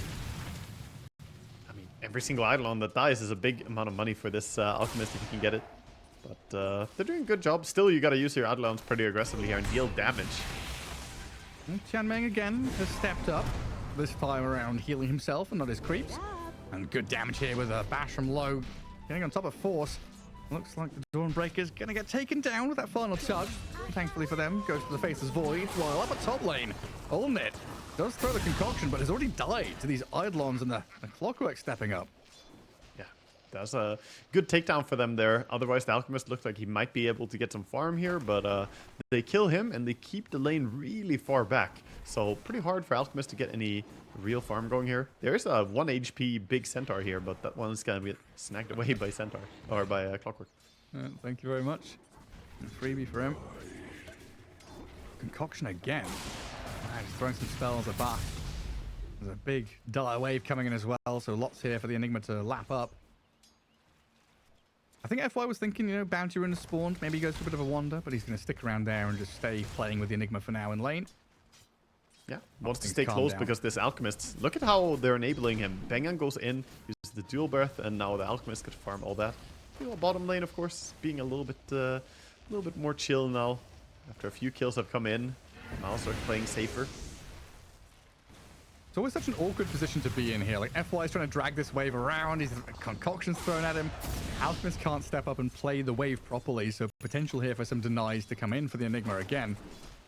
Speaker 2: I mean, every single Eidolon that dies is a big amount of money for this Alchemist if you can get it. But they're doing a good job. Still, you gotta use your Eidolons pretty aggressively here and deal damage.
Speaker 1: And Tianmeng again has stepped up. This time around healing himself and not his creeps. And good damage here with a bash from low. Getting on top of Force. Looks like the Dawnbreaker's going to get taken down with that final tug. Thankfully for them, goes to the Faceless Void. While up at top lane, Ulnit does throw the concoction, but has already died to these Eidolons and the Clockwork stepping up.
Speaker 2: Yeah, that's a good takedown for them there. Otherwise, the Alchemist looks like he might be able to get some farm here, but they kill him and they keep the lane really far back. So pretty hard for Alchemist to get any real farm going here. There is a 1 HP big Centaur here, but that one's going to be snagged away by Centaur, or by Clockwork.
Speaker 1: Thank you very much. A freebie for him. Concoction again. He's throwing some spells at back. There's a big dire wave coming in as well, so lots here for the Enigma to lap up. I think FY was thinking, you know, Bounty Rune has spawned. Maybe he goes for a bit of a wander, but he's going to stick around there and just stay playing with the Enigma for now in lane.
Speaker 2: Yeah, wants to stay close because this Alchemist, look at how they're enabling him. Bengan goes in, uses the dual breath, and now the Alchemist could farm all that. You know, bottom lane, of course, being a little bit more chill now. After a few kills have come in, MOUZ are playing safer.
Speaker 1: It's always such an awkward position to be in here. Like, FY is trying to drag this wave around. He's concoctions thrown at him. Alchemist can't step up and play the wave properly, so potential here for some denies to come in for the Enigma again.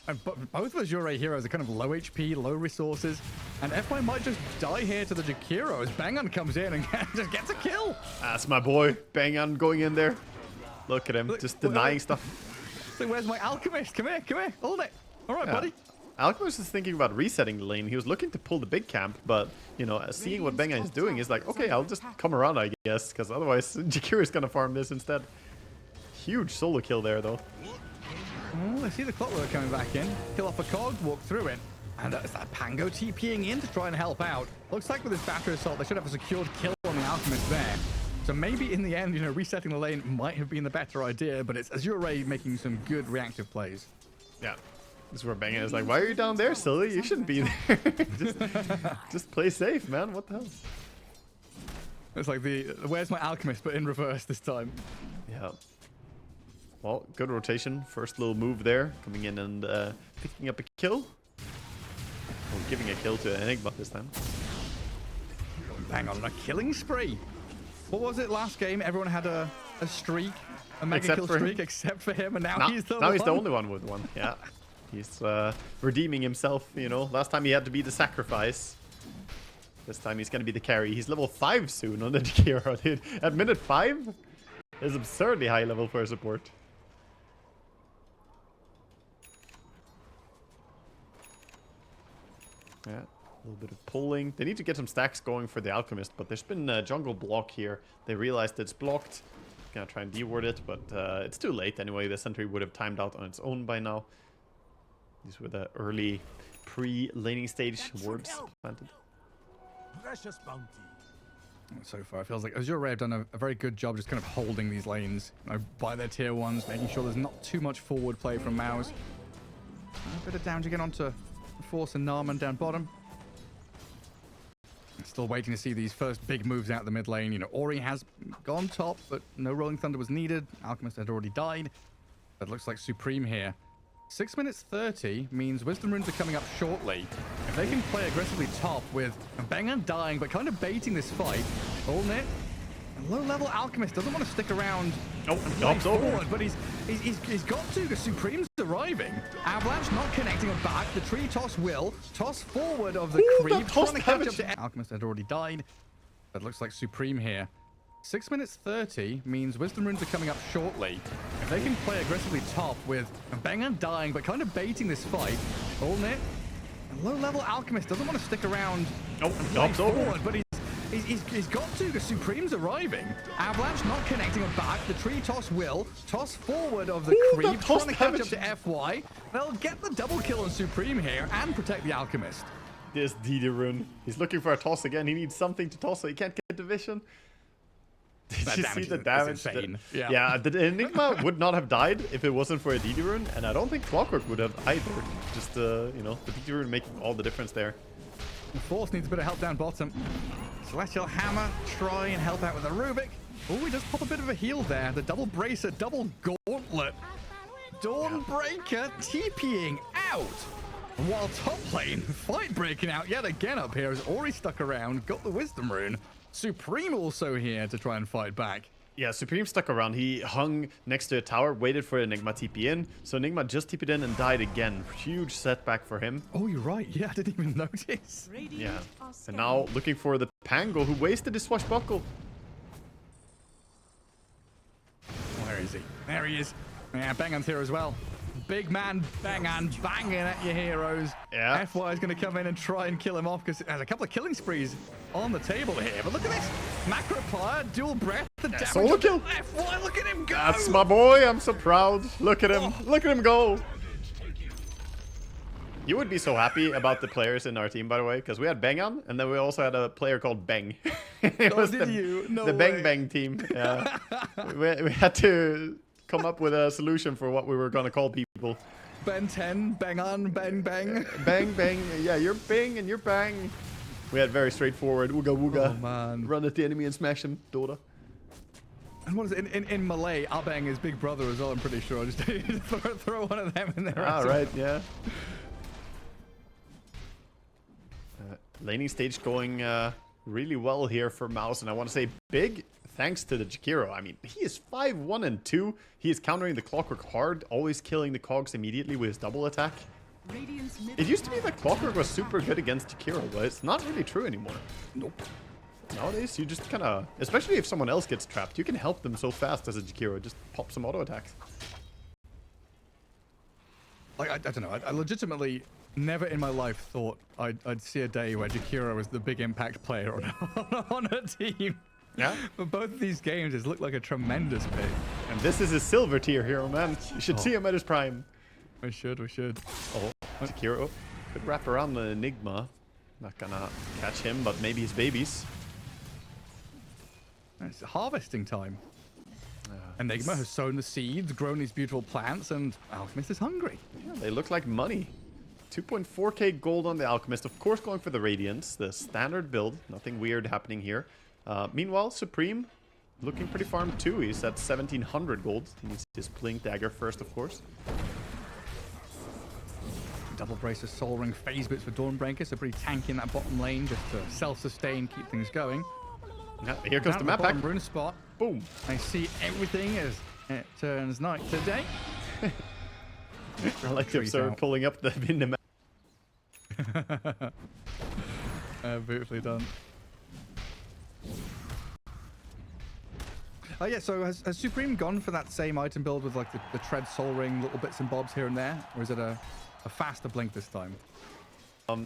Speaker 1: And both of Azure heroes are kind of low HP, low resources, and FY might just die here to the Jakiro as Bangan comes in and just gets a kill.
Speaker 2: That's my boy, Bangan going in there. Look at him, just denying stuff.
Speaker 1: So where's my Alchemist? Come here, hold it. All right, buddy.
Speaker 2: Alchemist is thinking about resetting the lane. He was looking to pull the big camp, but, you know, seeing what Bangan is doing, he's like, okay, I'll just come around, I guess, because otherwise Jakiro is going to farm this instead. Huge solo kill there, though.
Speaker 1: Oh, I see the Clockwork coming back in. Kill off a cog, walk through it. And it's that Pango TPing in to try and help out. Looks like with this Battery Assault, they should have a secured kill on the Alchemist there. So maybe in the end, you know, resetting the lane might have been the better idea, but it's Azure making some good reactive plays.
Speaker 2: Yeah. This is where Bangan is like, why are you down there, silly? You shouldn't be there. just play safe, man. What the hell?
Speaker 1: It's like the where's my Alchemist, but in reverse this time.
Speaker 2: Yeah. Well, good rotation. First little move there. Coming in and picking up a kill. Or giving a kill to Enigma this time.
Speaker 1: Bang on a killing spree. What was it last game? Everyone had a streak. A mega kill streak except for him. And now he's the one.
Speaker 2: Now he's the only one with one. Yeah. He's redeeming himself, you know. Last time he had to be the sacrifice. This time he's going to be the carry. He's level 5 soon on the Jakiro, dude. At minute 5 is absurdly high level for a support. Yeah, a little bit of pulling. They need to get some stacks going for the Alchemist, but there's been a jungle block here. They realized it's blocked. Gonna try and deward it, but it's too late anyway. The sentry would have timed out on its own by now. These were the early pre-laning stage wards planted.
Speaker 4: Precious bounty.
Speaker 1: So far, it feels like Azure have done a very good job just kind of holding these lanes, you know, by their tier 1s, making sure there's not too much forward play from MOUZ. A bit of damage again onto Force and Narman down bottom. Still waiting to see these first big moves out the mid lane. You know, Ori has gone top, but no Rolling Thunder was needed. Alchemist had already died. But it looks like Supreme here. 6 minutes 30 means Wisdom Runes are coming up shortly. If they can play aggressively top with Bengan dying, but kind of baiting this fight, Ulnit, low-level Alchemist doesn't want to stick around and play forward, but he's got to, because Supreme's arriving. Avalanche not connecting him back. The tree toss will. Toss forward of the creep. Trying to catch up to Alchemist had already died. That looks like Supreme here. 6 minutes 30 means Wisdom Runes are coming up shortly. If they can play aggressively top with Bengan dying, but kind of baiting this fight, Ulnit, Low-level Alchemist doesn't want to stick around.
Speaker 2: Oh,
Speaker 1: and
Speaker 2: jumps
Speaker 1: play
Speaker 2: over.
Speaker 1: forward, but he's got to, because Supreme's arriving. Avalanche not connecting him back. The tree toss will. Toss forward of the creep, trying to catch up to FY. They'll get the double kill on Supreme here and protect the Alchemist.
Speaker 2: This DD rune. He's looking for a toss again. He needs something to toss so he can't get the vision. Did you see the damage? Yeah, the Enigma would not have died if it wasn't for a DD rune, and I don't think Clockwork would have either. Just, you know, the DD rune making all the difference there.
Speaker 1: The Force needs a bit of help down bottom. Celestial Hammer try and help out with the Rubik. Oh, he does pop a bit of a heal there. The double bracer, double gauntlet. Dawnbreaker TPing out. While top lane, fight breaking out yet again up here. Has already stuck around, got the Wisdom Rune. Supreme also here to try and fight back.
Speaker 2: Yeah, Supreme stuck around. He hung next to a tower, waited for Enigma TP in. So Enigma just TP'd in and died again. Huge setback for him.
Speaker 1: Oh, you're right. Yeah, I didn't even notice.
Speaker 2: Yeah. And now looking for the Pango, who wasted his swashbuckle.
Speaker 1: Where is he? There he is. Yeah, Bangan's here as well. Big man Bangan banging at your heroes.
Speaker 2: Yeah.
Speaker 1: FY is going to come in and try and kill him off because there's a couple of killing sprees on the table here. But look at this. Macro Fire, dual breath, the damage.
Speaker 2: Solo kill.
Speaker 1: FY, look at him go.
Speaker 2: That's my boy. I'm so proud. Look at him. Look at him go. You would be so happy about the players in our team, by the way, because we had Bangan, and then we also had a player called Bang. It was the Bang Bang team. Yeah. we had to come up with a solution for what we were going to call people.
Speaker 1: Ben 10, bang on, bang bang.
Speaker 2: Bang bang. Yeah, you're Bang and you're Bang. We had very straightforward ooga wooga.
Speaker 1: Oh, man.
Speaker 2: Run at the enemy and smash him. Dota.
Speaker 1: And what is it? In Malay, Abang is big brother as well, I'm pretty sure. Just throw one of them in there.
Speaker 2: Ah, right, yeah. Laning stage going really well here for MOUZ, and I want to say big thanks to the Jakiro. I mean, he is 5-1 and 2. He is countering the Clockwork hard, always killing the cogs immediately with his double attack. It used to be that Clockwork was super good against Jakiro, but it's not really true anymore.
Speaker 1: Nope.
Speaker 2: Nowadays, you just kind of, especially if someone else gets trapped, you can help them so fast as a Jakiro. Just pop some auto attacks.
Speaker 1: Like, I don't know. I legitimately never in my life thought I'd see a day where Jakiro was the big impact player on a team.
Speaker 2: Yeah.
Speaker 1: But both of these games has looked like a tremendous pick.
Speaker 2: And this is a silver tier hero, man. You should see him at his prime.
Speaker 1: We should.
Speaker 2: Oh, Jakiro could wrap around the Enigma. Not gonna catch him, but maybe his babies.
Speaker 1: It's harvesting time. Enigma has sown the seeds, grown these beautiful plants, and Alchemist is hungry.
Speaker 2: Yeah, they look like money. 2.4k gold on the Alchemist. Of course, going for the Radiance, the standard build. Nothing weird happening here. Meanwhile, Supreme looking pretty farmed too. He's at 1700 gold. He needs his Blink Dagger first, of course.
Speaker 1: Double brace of Soul Ring phase bits for Dawnbreaker, so pretty tanky in that bottom lane just to self-sustain, keep things going.
Speaker 2: Yeah, here comes the map pack.
Speaker 1: Rune spot.
Speaker 2: Boom.
Speaker 1: I see everything as it turns night today.
Speaker 2: I like to observe pulling up the map.
Speaker 1: Beautifully done. Oh yeah, so has Supreme gone for that same item build with like the Tread Soul Ring, little bits and bobs here and there? Or is it a faster blink this time? Let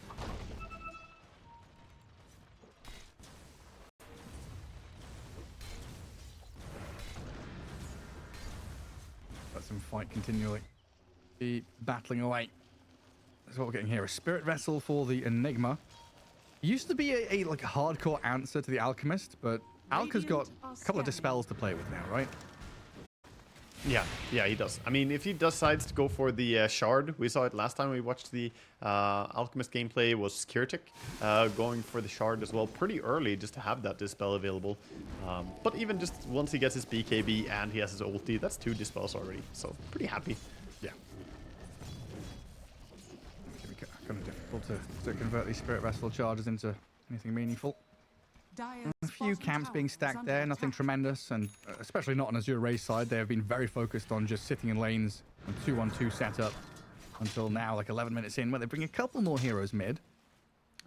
Speaker 1: some fight continually. Be battling away. That's what we're getting here. A Spirit Vessel for the Enigma. Used to be a like a hardcore answer to the Alchemist, but Alka's got a couple of dispels to play with now, right?
Speaker 2: Yeah, he does. I mean, if he decides to go for the Shard, we saw it last time we watched the Alchemist gameplay, was Skirtic going for the Shard as well pretty early just to have that dispel available. But even just once he gets his BKB and he has his ulti, that's 2 dispels already. So pretty happy.
Speaker 1: Yeah. Kind of difficult to convert these Spirit Vessel charges into anything meaningful. A few camps being stacked there, nothing tremendous, and especially not on Azure Race side. They have been very focused on just sitting in lanes and 2-on-2 setup until now, like 11 minutes in, where they bring a couple more heroes mid.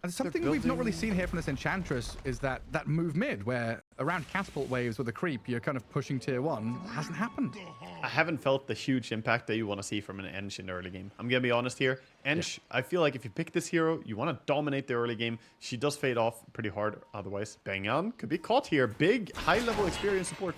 Speaker 1: And something we've not really seen here from this Enchantress is that move mid, where around catapult waves with a creep, you're kind of pushing tier 1, hasn't happened.
Speaker 2: I haven't felt the huge impact that you want to see from an Ench in the early game. I'm going to be honest here. Ench, I feel like if you pick this hero, you want to dominate the early game. She does fade off pretty hard otherwise. Bang on. Could be caught here. Big, high-level experience support.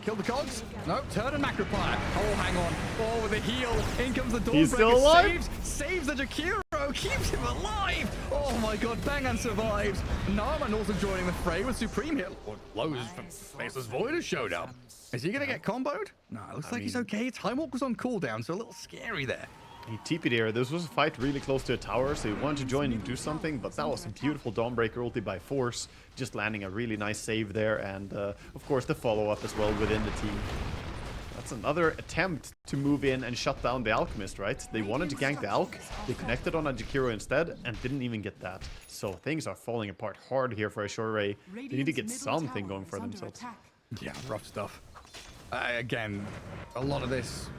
Speaker 1: Kill the cogs. No, turn and Macropire. Oh, hang on. Oh, with a heal. In comes the Dawnbreaker.
Speaker 2: He's still alive.
Speaker 1: Saves the Jakiro. Keeps him alive. Oh my god, Bangan survives. Narman also joining the fray with Supreme here. Lowe's from Faceless Void has showed up. Is he going to get comboed? No, it looks like he's okay. Time Walk was on cooldown, so a little scary there.
Speaker 2: He TP'd here. This was a fight really close to a tower, so he wanted to join and do something, but that was a beautiful Dawnbreaker ulti by Force, just landing a really nice save there, and of course the follow-up as well within the team. That's another attempt to move in and shut down the Alchemist, right? They wanted to gank the Alch, they connected on a Jakiro instead, and didn't even get that. So things are falling apart hard here for Azure Ray. They need to get something going for themselves.
Speaker 1: Yeah, rough stuff. Again, a lot of this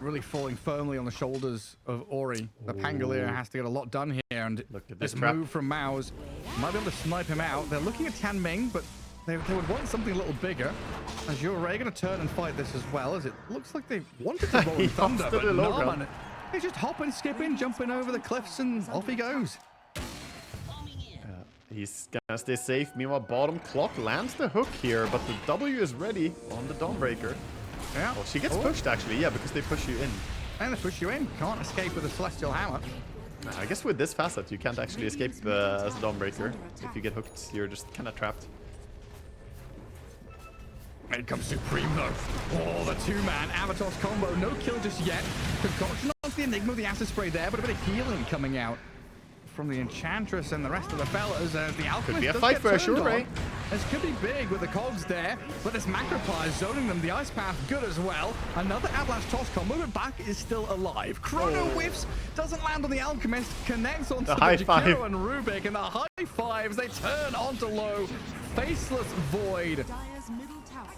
Speaker 1: really falling firmly on the shoulders of Ori. The Pangolier has to get a lot done here, and
Speaker 2: look at this
Speaker 1: move from MOUZ might be able to snipe him out. They're looking at Tan Ming, but they would want something a little bigger. Azure Ray going to turn and fight this as well, as it looks like they wanted to roll Thunder, but no, man. He's just hopping, skipping, jumping over the cliffs, and off he goes.
Speaker 2: He's gonna stay safe. Meanwhile, bottom clock lands the hook here, but the W is ready on the Dawnbreaker.
Speaker 1: Yeah.
Speaker 2: Oh, she gets pushed actually, yeah, because they push you in.
Speaker 1: And they push you in. Can't escape with a Celestial Hammer.
Speaker 2: I guess with this facet, you can't actually escape as a Dawnbreaker. If you get hooked, you're just kind of trapped.
Speaker 1: Here comes Supreme though. Oh, the two-man Avatos combo. No kill just yet. Concoction onto the Enigma with the acid spray there, but a bit of healing coming out from the Enchantress and the rest of the fellas as the Alchemist
Speaker 2: could be a
Speaker 1: does
Speaker 2: fight
Speaker 1: get
Speaker 2: for
Speaker 1: turned
Speaker 2: Azure
Speaker 1: on.
Speaker 2: Ray.
Speaker 1: This could be big with the cogs there, but this Macropire is zoning them. The Ice Path good as well. Another Avalanche toss combo, but back is still alive. Chrono whiffs, doesn't land on the Alchemist, connects onto the Jakiro and Rubik, and the high fives, they turn onto low. Faceless Void.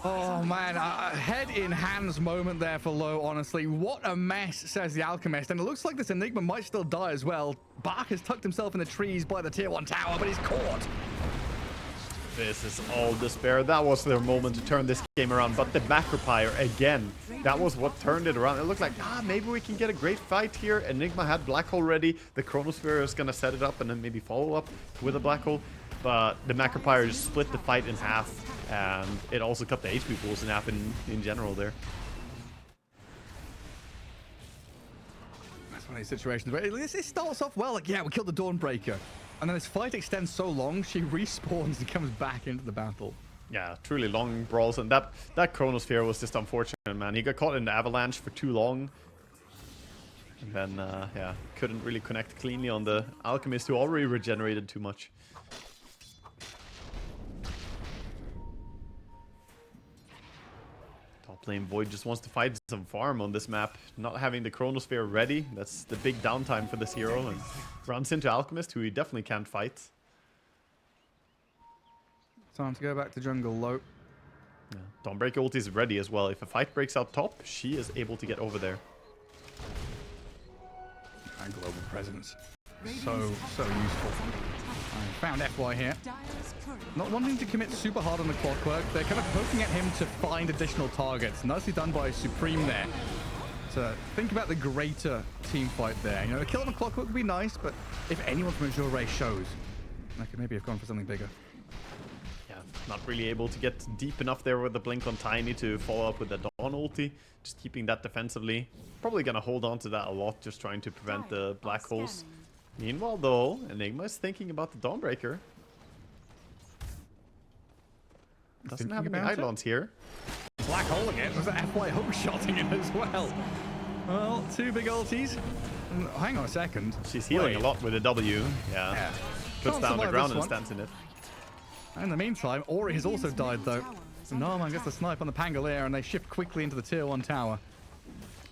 Speaker 1: Oh man, a head in hands moment there for low, honestly. What a mess, says the Alchemist. And it looks like this Enigma might still die as well. Bach has tucked himself in the trees by the tier 1 tower, but he's caught.
Speaker 2: This is all despair. That was their moment to turn this game around. But the Macropire, again, that was what turned it around. It looked like, maybe we can get a great fight here. Enigma had Black Hole ready. The Chronosphere is going to set it up and then maybe follow up with a Black Hole. But the Macropire just split the fight in half. And it also cut the HP pools in half in general there.
Speaker 1: That's one of these situations where it starts off well, like, yeah, we killed the Dawnbreaker. And then this fight extends so long, she respawns and comes back into the battle.
Speaker 2: Yeah, truly long brawls. And that Chronosphere was just unfortunate, man. He got caught in the avalanche for too long. And then, yeah, couldn't really connect cleanly on the Alchemist, who already regenerated too much. Top lane Void just wants to fight some farm on this map. Not having the Chronosphere ready, that's the big downtime for this hero. And runs into Alchemist, who he definitely can't fight.
Speaker 1: Time to go back to jungle low.
Speaker 2: Yeah. Dawnbreaker ulti is ready as well. If a fight breaks out top, she is able to get over there.
Speaker 1: And global presence. So useful. I found FY here. Not wanting to commit super hard on the clockwork. They're kind of poking at him to find additional targets. Nicely done by Supreme there. To think about the greater team fight there. You know, a kill on the clockwork would be nice, but if anyone from Azure Ray shows, I could maybe have gone for something bigger.
Speaker 2: Yeah, not really able to get deep enough there with the blink on Tiny to follow up with the Dawn ulti. Just keeping that defensively. Probably gonna hold on to that a lot, just trying to prevent the black holes. Meanwhile, though, Enigma is thinking about the Dawnbreaker. Doesn't have any Eidolons here.
Speaker 1: Black hole again. Was that FY hook shotting it as well? Well, two big ultis. Hang on a second.
Speaker 2: She's healing a lot with a W. Yeah. Puts down the ground and stands in it.
Speaker 1: In the meantime, Ori has also died though. So Narman gets the snipe on the Pangolier and they shift quickly into the tier 1 tower.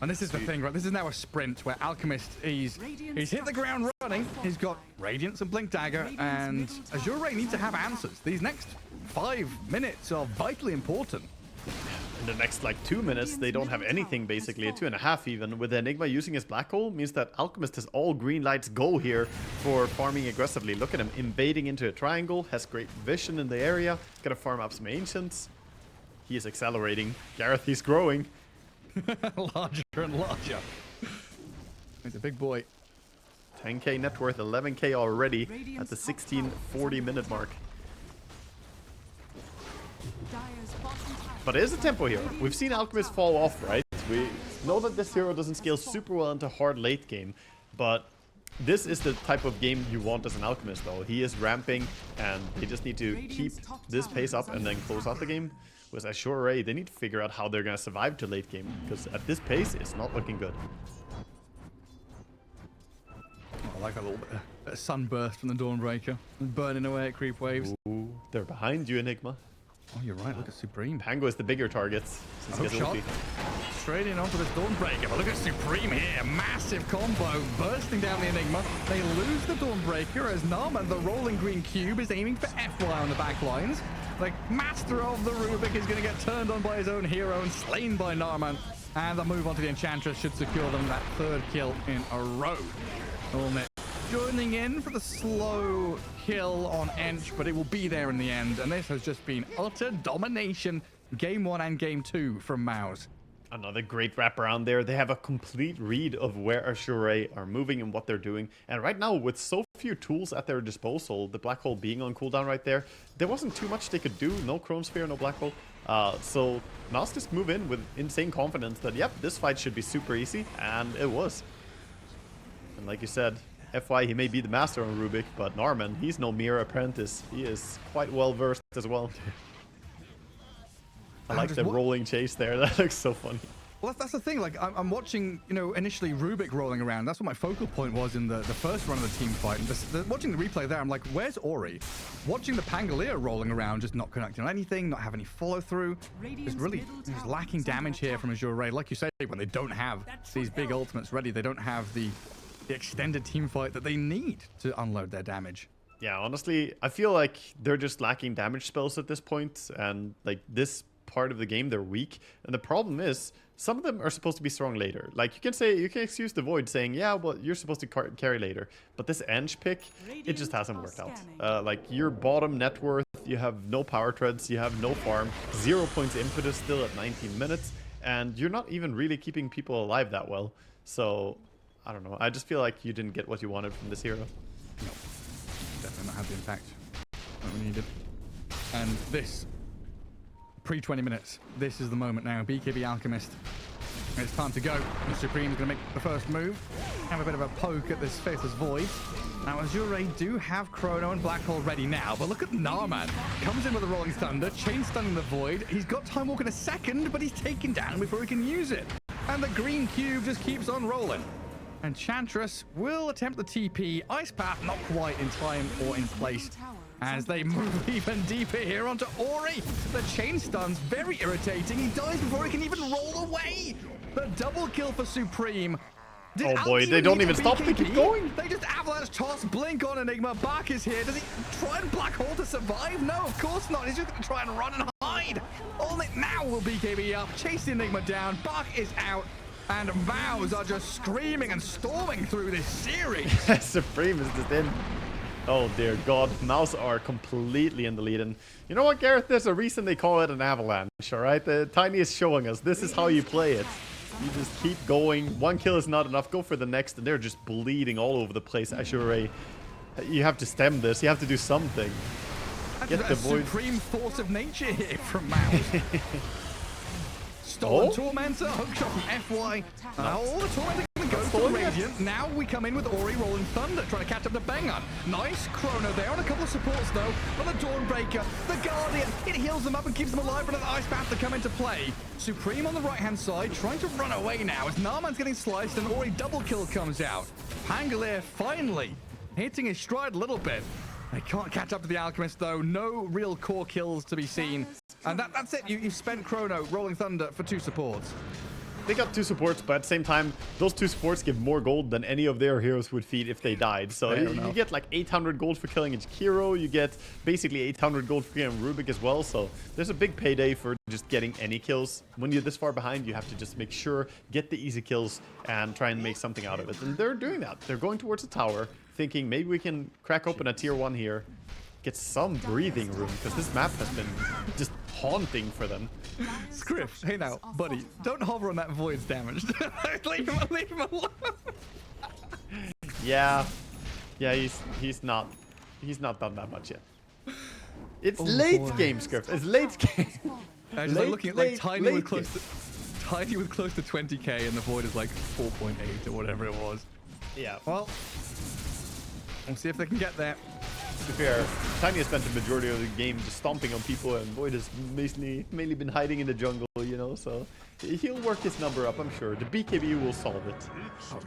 Speaker 1: And this is the thing, right? This is now a sprint where Alchemist, he's hit the ground running. He's got Radiance and Blink Dagger, and Azure Ray needs to have answers. These next 5 minutes are vitally important.
Speaker 2: In the next like 2 minutes, they don't have anything basically, 2.5 even. With Enigma using his black hole means that Alchemist has all green lights go here for farming aggressively. Look at him invading into a triangle, has great vision in the area, gotta farm up some ancients. He is accelerating. Gareth, he's growing.
Speaker 1: Larger and larger. He's a big boy.
Speaker 2: 10k net worth, 11k already at the 16:40 minute mark. But it is a tempo hero. We've seen Alchemist fall off, right? We know that this hero doesn't scale super well into hard late game, but this is the type of game you want as an Alchemist, though. He is ramping, and they just need to keep this pace up and then close out the game. With Azure Ray, they need to figure out how they're going to survive to late game, because at this pace, it's not looking good.
Speaker 1: I like a little bit of sunburst from the Dawnbreaker. Burning away at creep waves.
Speaker 2: Ooh, they're behind you, Enigma.
Speaker 1: Oh, you're right. Look at Supreme.
Speaker 2: Pango is the bigger target. Since he has
Speaker 1: Shot.
Speaker 2: ulti.
Speaker 1: Straight in onto this Dawnbreaker. But look at Supreme here. Massive combo bursting down the Enigma. They lose the Dawnbreaker as Narman, the rolling green cube, is aiming for FY on the back lines. The master of the Rubik is going to get turned on by his own hero and slain by Narman. And the move onto the Enchantress should secure them that third kill in a row. Allnet joining in for the slow kill on Ench, but it will be there in the end. And this has just been utter domination. Game 1 and Game 2 from MOUZ.
Speaker 2: Another great wraparound there. They have a complete read of where Azure are moving and what they're doing. And right now, with so few tools at their disposal, the Black Hole being on cooldown right there, there wasn't too much they could do. No Chrome Sphere, no Black Hole. So MOUZ just move in with insane confidence that, yep, this fight should be super easy. And it was. And like you said, FY, he may be the master on Rubik, but Narman, he's no mere apprentice. He is quite well versed as well. I like the rolling chase there. That looks so funny.
Speaker 1: Well, that's the thing. Like, I'm watching, you know, initially Rubik rolling around. That's what my focal point was in the first run of the team fight. And watching the replay there, I'm like, where's Ori? Watching the Pangolier rolling around, just not connecting on anything, not having any follow through. Just really just lacking damage here from Azure Ray. Like you say, when they don't have these big ultimates ready, they don't have the extended team fight that they need to unload their damage.
Speaker 2: Yeah, honestly, I feel like they're just lacking damage spells at this point, and like this part of the game they're weak. And the problem is some of them are supposed to be strong later. Like you can excuse the Void saying, yeah, well, you're supposed to carry later, but this Ench pick, it just hasn't worked out. Like your bottom net worth, you have no power treads, you have no farm, 0 points impetus still at 19 minutes, and you're not even really keeping people alive that well. So I don't know, I just feel like you didn't get what you wanted from this hero.
Speaker 1: No, definitely not had the impact that we needed. And this pre-20 minutes, this is the moment now. BKB Alchemist, it's time to go. And Supreme is going to make the first move, have a bit of a poke at this Faithless Void. Now Azure do have Chrono and Black Hole ready now, but look at Narman. Comes in with a Rolling Thunder, chain stunning the Void. He's got Time Walk in a second, but he's taken down before he can use it. And the green cube just keeps on rolling. Enchantress will attempt the TP. Ice Path not quite in time or in place as they move even deeper here onto Ori. The chain stun's very irritating. He dies before he can even roll away. The double kill for Supreme.
Speaker 2: Oh boy, they don't even stop. They keep going.
Speaker 1: They just avalanche toss, blink on Enigma. Bark is here. Does he try and Black Hole to survive? No, of course not. He's just going to try and run and hide. Allnet now will BKB up, chase the Enigma down. Bark is out. And MOUZ are just screaming and storming through this series.
Speaker 2: Supreme is just in. Oh dear God, MOUZ are completely in the lead. And you know what, Gareth? There's a reason they call it an avalanche, all right? The Tiny is showing us this is how you play it. You just keep going. One kill is not enough. Go for the next, and they're just bleeding all over the place. Azure, you have to stem this. You have to do something.
Speaker 1: Get the Void. Supreme force of nature here from MOUZ. Stolen Tormentor, hookshot from FY. All the Tormentor can go for Radiant. Now we come in with Ori rolling Thunder, trying to catch up to Bengan. Nice Chrono there on a couple of supports though. But the Dawnbreaker, the Guardian, it heals them up and keeps them alive for another Ice Path to come into play. Supreme on the right-hand side, trying to run away now as Narman's getting sliced and Ori double kill comes out. Pangolier finally hitting his stride a little bit. They can't catch up to the Alchemist though. No real core kills to be seen. And that's it. You've spent Chrono, Rolling Thunder for 2 supports.
Speaker 2: They got 2 supports, but at the same time, those 2 supports give more gold than any of their heroes would feed if they died. So you get like 800 gold for killing each hero. You get basically 800 gold for killing Rubik as well. So there's a big payday for just getting any kills. When you're this far behind, you have to just make sure, get the easy kills, and try and make something out of it. And they're doing that. They're going towards the tower, thinking maybe we can crack open a tier 1 here, get some breathing room, because this map has been just haunting for them.
Speaker 1: Scriff, hey now, buddy, don't hover on that void's damaged. leave him alone.
Speaker 2: Yeah, he's not done that much yet. It's late game, Scriff. It's late game.
Speaker 1: I was like looking at like Tiny with close to 20k, and the void is like 4.8 or whatever it was.
Speaker 2: Yeah.
Speaker 1: Well, we'll see if they can get there.
Speaker 2: To be fair, Tiny has spent the majority of the game just stomping on people, and Void has mainly been hiding in the jungle, you know, so he'll work his number up, I'm sure. The BKB will solve it.
Speaker 1: Oh,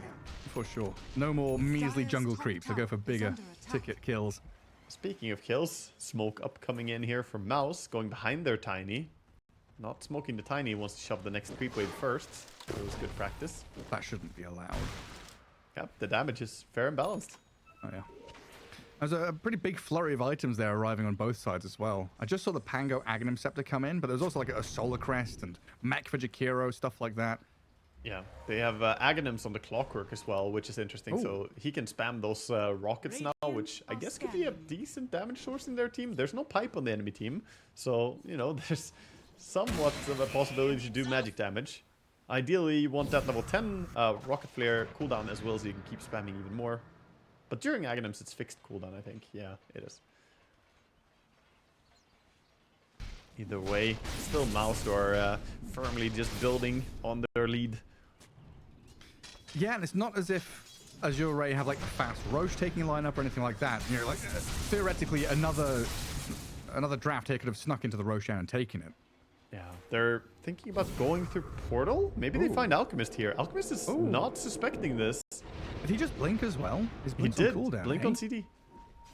Speaker 1: for sure. No more measly jungle creeps. They'll go for bigger ticket kills.
Speaker 2: Speaking of kills, smoke up coming in here from MOUZ, going behind their Tiny. Not smoking the Tiny, wants to shove the next creep wave first. It was good practice.
Speaker 1: That shouldn't be allowed.
Speaker 2: Yep, the damage is fair and balanced.
Speaker 1: Oh, yeah. There's a pretty big flurry of items there arriving on both sides as well. I just saw the Pango Aghanim Scepter come in, but there's also like a Solar Crest and Mech for Jakiro, stuff like that.
Speaker 2: Yeah, they have Aghanims on the Clockwork as well, which is interesting.
Speaker 1: Ooh.
Speaker 2: So he can spam those rockets now, which I guess could be a decent damage source in their team. There's no pipe on the enemy team, so, you know, there's somewhat of a possibility to do magic damage. Ideally, you want that level 10 rocket flare cooldown as well, so you can keep spamming even more. But during Aghanims, it's fixed cooldown, I think. Yeah, it is. Either way, still MOUZ who are firmly just building on their lead.
Speaker 1: Yeah, and it's not as if Azure Ray have like a fast Roche taking lineup or anything like that. You know, like theoretically, another draft here could have snuck into the Roshan and taken it.
Speaker 2: Yeah, they're thinking about going through Portal. Maybe they find Alchemist here. Alchemist is not suspecting this.
Speaker 1: Did he just blink as well? His
Speaker 2: He
Speaker 1: blink's
Speaker 2: did.
Speaker 1: on cooldown,
Speaker 2: Blink
Speaker 1: eh?
Speaker 2: on CD.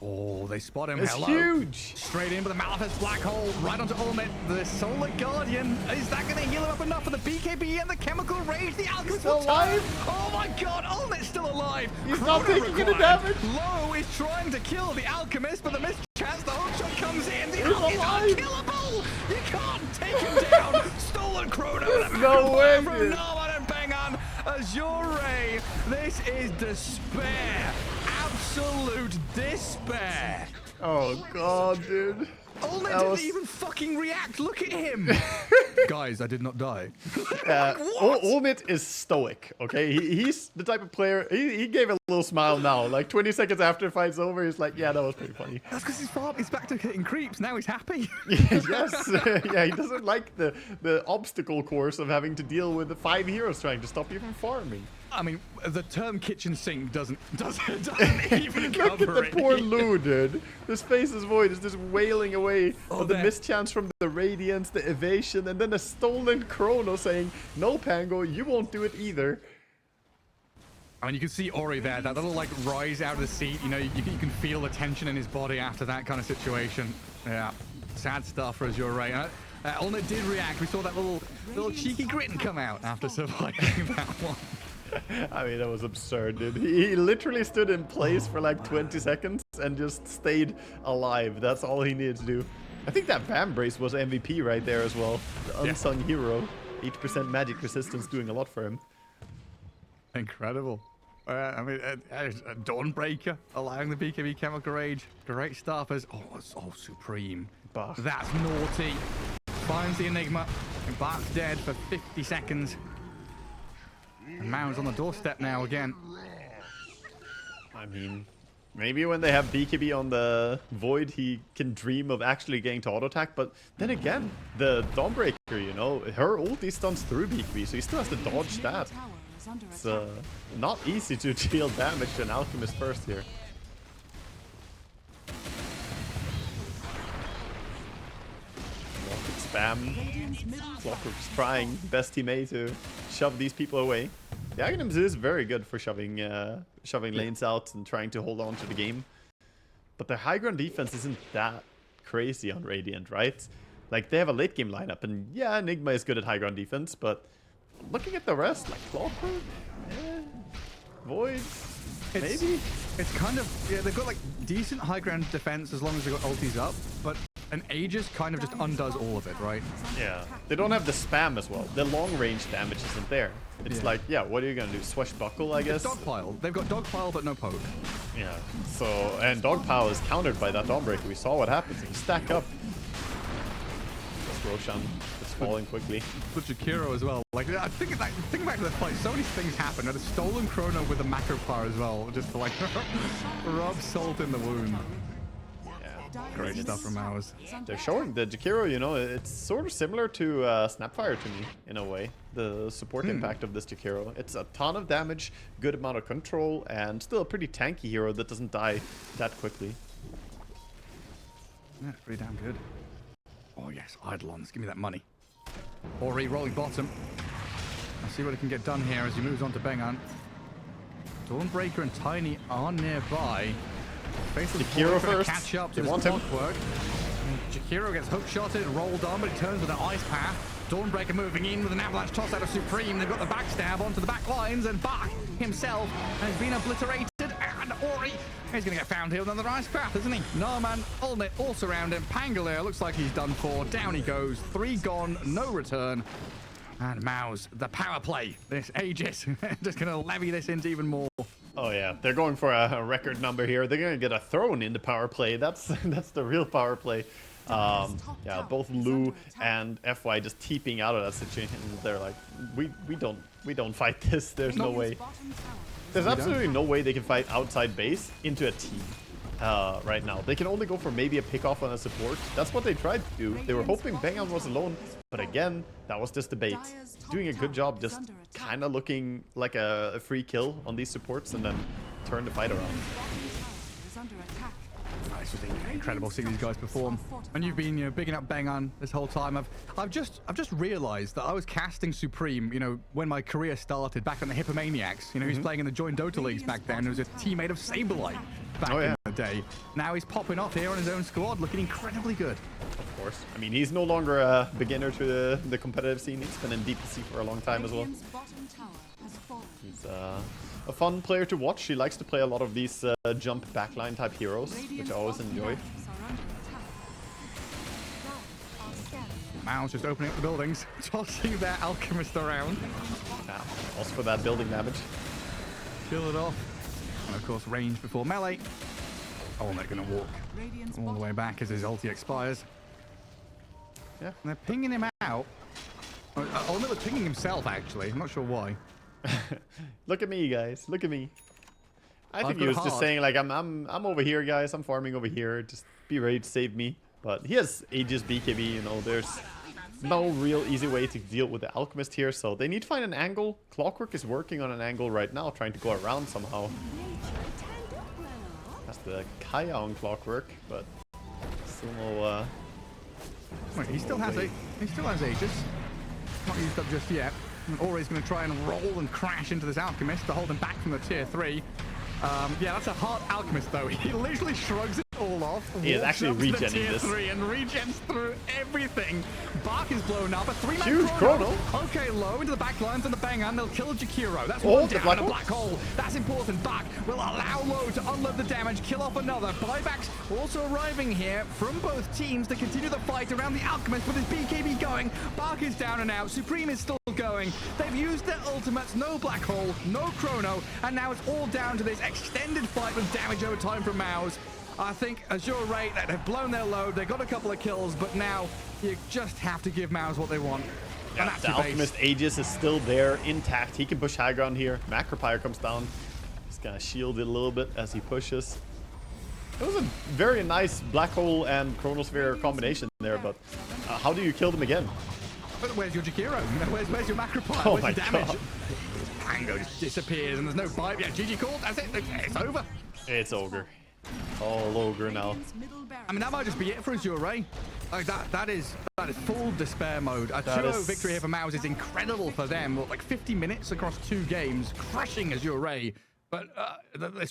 Speaker 1: Oh, they spot him.
Speaker 2: It's
Speaker 1: Hello.
Speaker 2: huge.
Speaker 1: Straight in with the Malphite Black Hole, right onto Ultimate. The Solar Guardian. Is that going to heal him up enough for the BKB and the Chemical Rage? The Alchemist
Speaker 2: still alive?
Speaker 1: Oh my god, Ultimate's still alive.
Speaker 2: He's not taking any damage.
Speaker 1: Low is trying to kill the Alchemist, but the missed chance, the hook shot comes in. The
Speaker 2: He's
Speaker 1: Hulk is
Speaker 2: alive.
Speaker 1: unkillable. You can't take him down. Stolen Chrono.
Speaker 2: No way,
Speaker 1: from
Speaker 2: dude.
Speaker 1: Norman and Bengan. Azure Ray. This is despair. Absolute despair.
Speaker 2: Oh god, dude.
Speaker 1: Ultimate
Speaker 2: That
Speaker 1: didn't
Speaker 2: was-
Speaker 1: even fucking react. Look at him. Guys, I did not die.
Speaker 2: Ulmit is stoic, okay? He's the type of player, he gave a little smile now. Like 20 seconds after the fight's over, he's like, yeah, that was pretty funny.
Speaker 1: That's because he's back to hitting creeps. Now he's happy.
Speaker 2: Yes, yeah, he doesn't like the obstacle course of having to deal with the 5 heroes trying to stop you from farming.
Speaker 1: I mean, the term kitchen sink doesn't even
Speaker 2: Look at
Speaker 1: cover
Speaker 2: the
Speaker 1: it.
Speaker 2: poor Lou, dude. His face is void. Is just wailing away on the
Speaker 1: that-
Speaker 2: missed chance from the Radiance, the evasion, and then a stolen Chrono saying, no, Pango, you won't do it either.
Speaker 1: I mean, you can see Ori there, that little like rise out of the seat. You know, you can feel the tension in his body after that kind of situation. Yeah, sad stuff for Azure Ray. Ultimate did react. We saw that little cheeky grin come out after surviving that one.
Speaker 2: I mean, that was absurd, dude. He literally stood in place for like 20 seconds and just stayed alive. That's all he needed to do. I think that Van Brace was MVP right there as well. The unsung hero. 8% magic resistance doing a lot for him.
Speaker 1: Incredible. I mean, a Dawnbreaker allowing the BKB Chemical Rage. Great stuff as it's all supreme.
Speaker 2: Bah.
Speaker 1: That's naughty. Finds the Enigma. And Bart's dead for 50 seconds. And MOUZ on the doorstep now again.
Speaker 2: I mean, maybe when they have BKB on the Void, he can dream of actually getting to auto attack. But then again, the Dawnbreaker, you know, her ulti stuns through BKB, so he still has to dodge that. It's not easy to deal damage to an Alchemist first here. Rocket spam. Clockwork's trying best he may to shove these people away. The Aghanims is very good for shoving lanes out and trying to hold on to the game. But their high ground defense isn't that crazy on Radiant, right? Like, they have a late game lineup, and yeah, Enigma is good at high ground defense, but looking at the rest, like Clockwork, Void, maybe?
Speaker 1: It's kind of, yeah, they've got like decent high ground defense as long as they've got ultis up, but and Aegis kind of just undoes all of it, right?
Speaker 2: Yeah, they don't have the spam as well. The long range damage isn't there. It's like, yeah, what are you gonna do? Swashbuckle, I guess?
Speaker 1: Dogpile. They've got Dogpile, but no poke.
Speaker 2: Yeah, so, and Dogpile is countered by that Dawnbreaker. We saw what happens. You stack up. Roshan is falling quickly.
Speaker 1: But Jakiro as well. Like, I think back to this fight, so many things happened. A stolen chrono with a macro power as well, just to like rub salt in the wound.
Speaker 2: Yeah,
Speaker 1: Great stuff from MOUZ.
Speaker 2: they're showing the Jakiro, you know, it's sort of similar to Snapfire to me, in a way. The support impact of this Jakiro. It's a ton of damage, good amount of control, and still a pretty tanky hero that doesn't die that quickly.
Speaker 1: Yeah, it's pretty damn good. Oh yes, Eidolons, give me that money. Ori rolling bottom. Let's see what it can get done here as he moves on to Bengan. Dawnbreaker and Tiny are nearby.
Speaker 2: Jakiro first.
Speaker 1: Catch up to
Speaker 2: They
Speaker 1: this
Speaker 2: want him.
Speaker 1: clockwork. Jakiro gets hook shotted, rolled on, but it turns with an ice path. Dawnbreaker moving in with an avalanche toss out of Supreme. They've got the backstab onto the back lines, and Bach himself has been obliterated. And Ori is going to get found here with another ice path, isn't he? Narman, Ulnit all surround him. Pangolier looks like he's done for. Down he goes. 3 gone, no return. And MOUZ, the power play. This Aegis just going to levy this into even more.
Speaker 2: Oh yeah, they're going for a record number here. They're gonna get a throne into power play. That's the real power play. Yeah, both Lu and FY just teeping out of that situation. They're like, we don't fight this. There's no way. There's absolutely no way they can fight outside base into a team right now. They can only go for maybe a pick-off on a support. That's what they tried to do. They were hoping Bengan was alone, but again, that was just the bait. Doing a good job just kind of looking like a free kill on these supports and then turn the fight around.
Speaker 1: It's just incredible seeing these guys perform. And you've been, bigging up Bengan this whole time. I've just realized that I was casting Supreme, when my career started back on the Hippomaniacs. He was playing in the joint Dota leagues back then. He was a teammate of Saberlight back in the day. Now he's popping off here on his own squad, looking incredibly good.
Speaker 2: Of course. I mean, he's no longer a beginner to the competitive scene. He's been in DPC for a long time as well. He's a fun player to watch. He likes to play a lot of these jump backline type heroes, which I always enjoy.
Speaker 1: MOUZ just opening up the buildings, tossing their alchemist around.
Speaker 2: Yeah, also for that building damage.
Speaker 1: Kill it off. And of course, range before melee. Oh, and they're going to walk all the way back as his ulti expires.
Speaker 2: Yeah.
Speaker 1: And they're pinging him out. Oh, no, they're pinging himself, actually. I'm not sure why.
Speaker 2: Look at me, guys. Look at me. I think he was just saying, like, I'm over here, guys. I'm farming over here. Just be ready to save me. But he has Aegis BKB, there's no real easy way to deal with the Alchemist here, so they need to find an angle. Clockwork is working on an angle right now, trying to go around somehow. That's the Kaya on Clockwork, but still no...
Speaker 1: Wait, he still has Aegis. Not used up just yet. And Ori's going to try and roll and crash into this Alchemist to hold him back from the tier 3. Yeah, that's a hard Alchemist, though. He literally shrugs it all off.
Speaker 2: He is actually regenning this.
Speaker 1: And regens through everything. Bark is blown up. A 3-man
Speaker 2: huge chrono.
Speaker 1: Okay, low into the back lines and the Bengan. They'll kill Jakiro. That's one down in a black hole. That's important. Bark will allow Low to unload the damage, kill off another. Buybacks also arriving here from both teams to continue the fight around the Alchemist with his BKB going. Bark is down and out. Supreme is still going. They've used their ultimates. No black hole, no chrono, and now it's all down to this extended fight with damage over time from MOUZ. I think Azure Ray, they've blown their load. They got a couple of kills, but now you just have to give MOUZ what they want.
Speaker 2: Yeah, the Alchemist Aegis is still there, intact. He can push high ground here. Macropyre comes down. He's gonna shield it a little bit as he pushes. It was a very nice black hole and chronosphere combination there, but how do you kill them again?
Speaker 1: But where's your Jakiro? Where's your Macropyre?
Speaker 2: Oh
Speaker 1: Where's
Speaker 2: my
Speaker 1: your damage?
Speaker 2: God.
Speaker 1: Pango just disappears and there's no bite. Yeah, GG called. That's it. It's over.
Speaker 2: It's ogre. All ogre now.
Speaker 1: I mean, that might just be it for Azure Ray. Like that is full despair mode. A 2-0 victory here for MOUZ is incredible for them. Like 50 minutes across 2 games, crushing Azure Ray. But this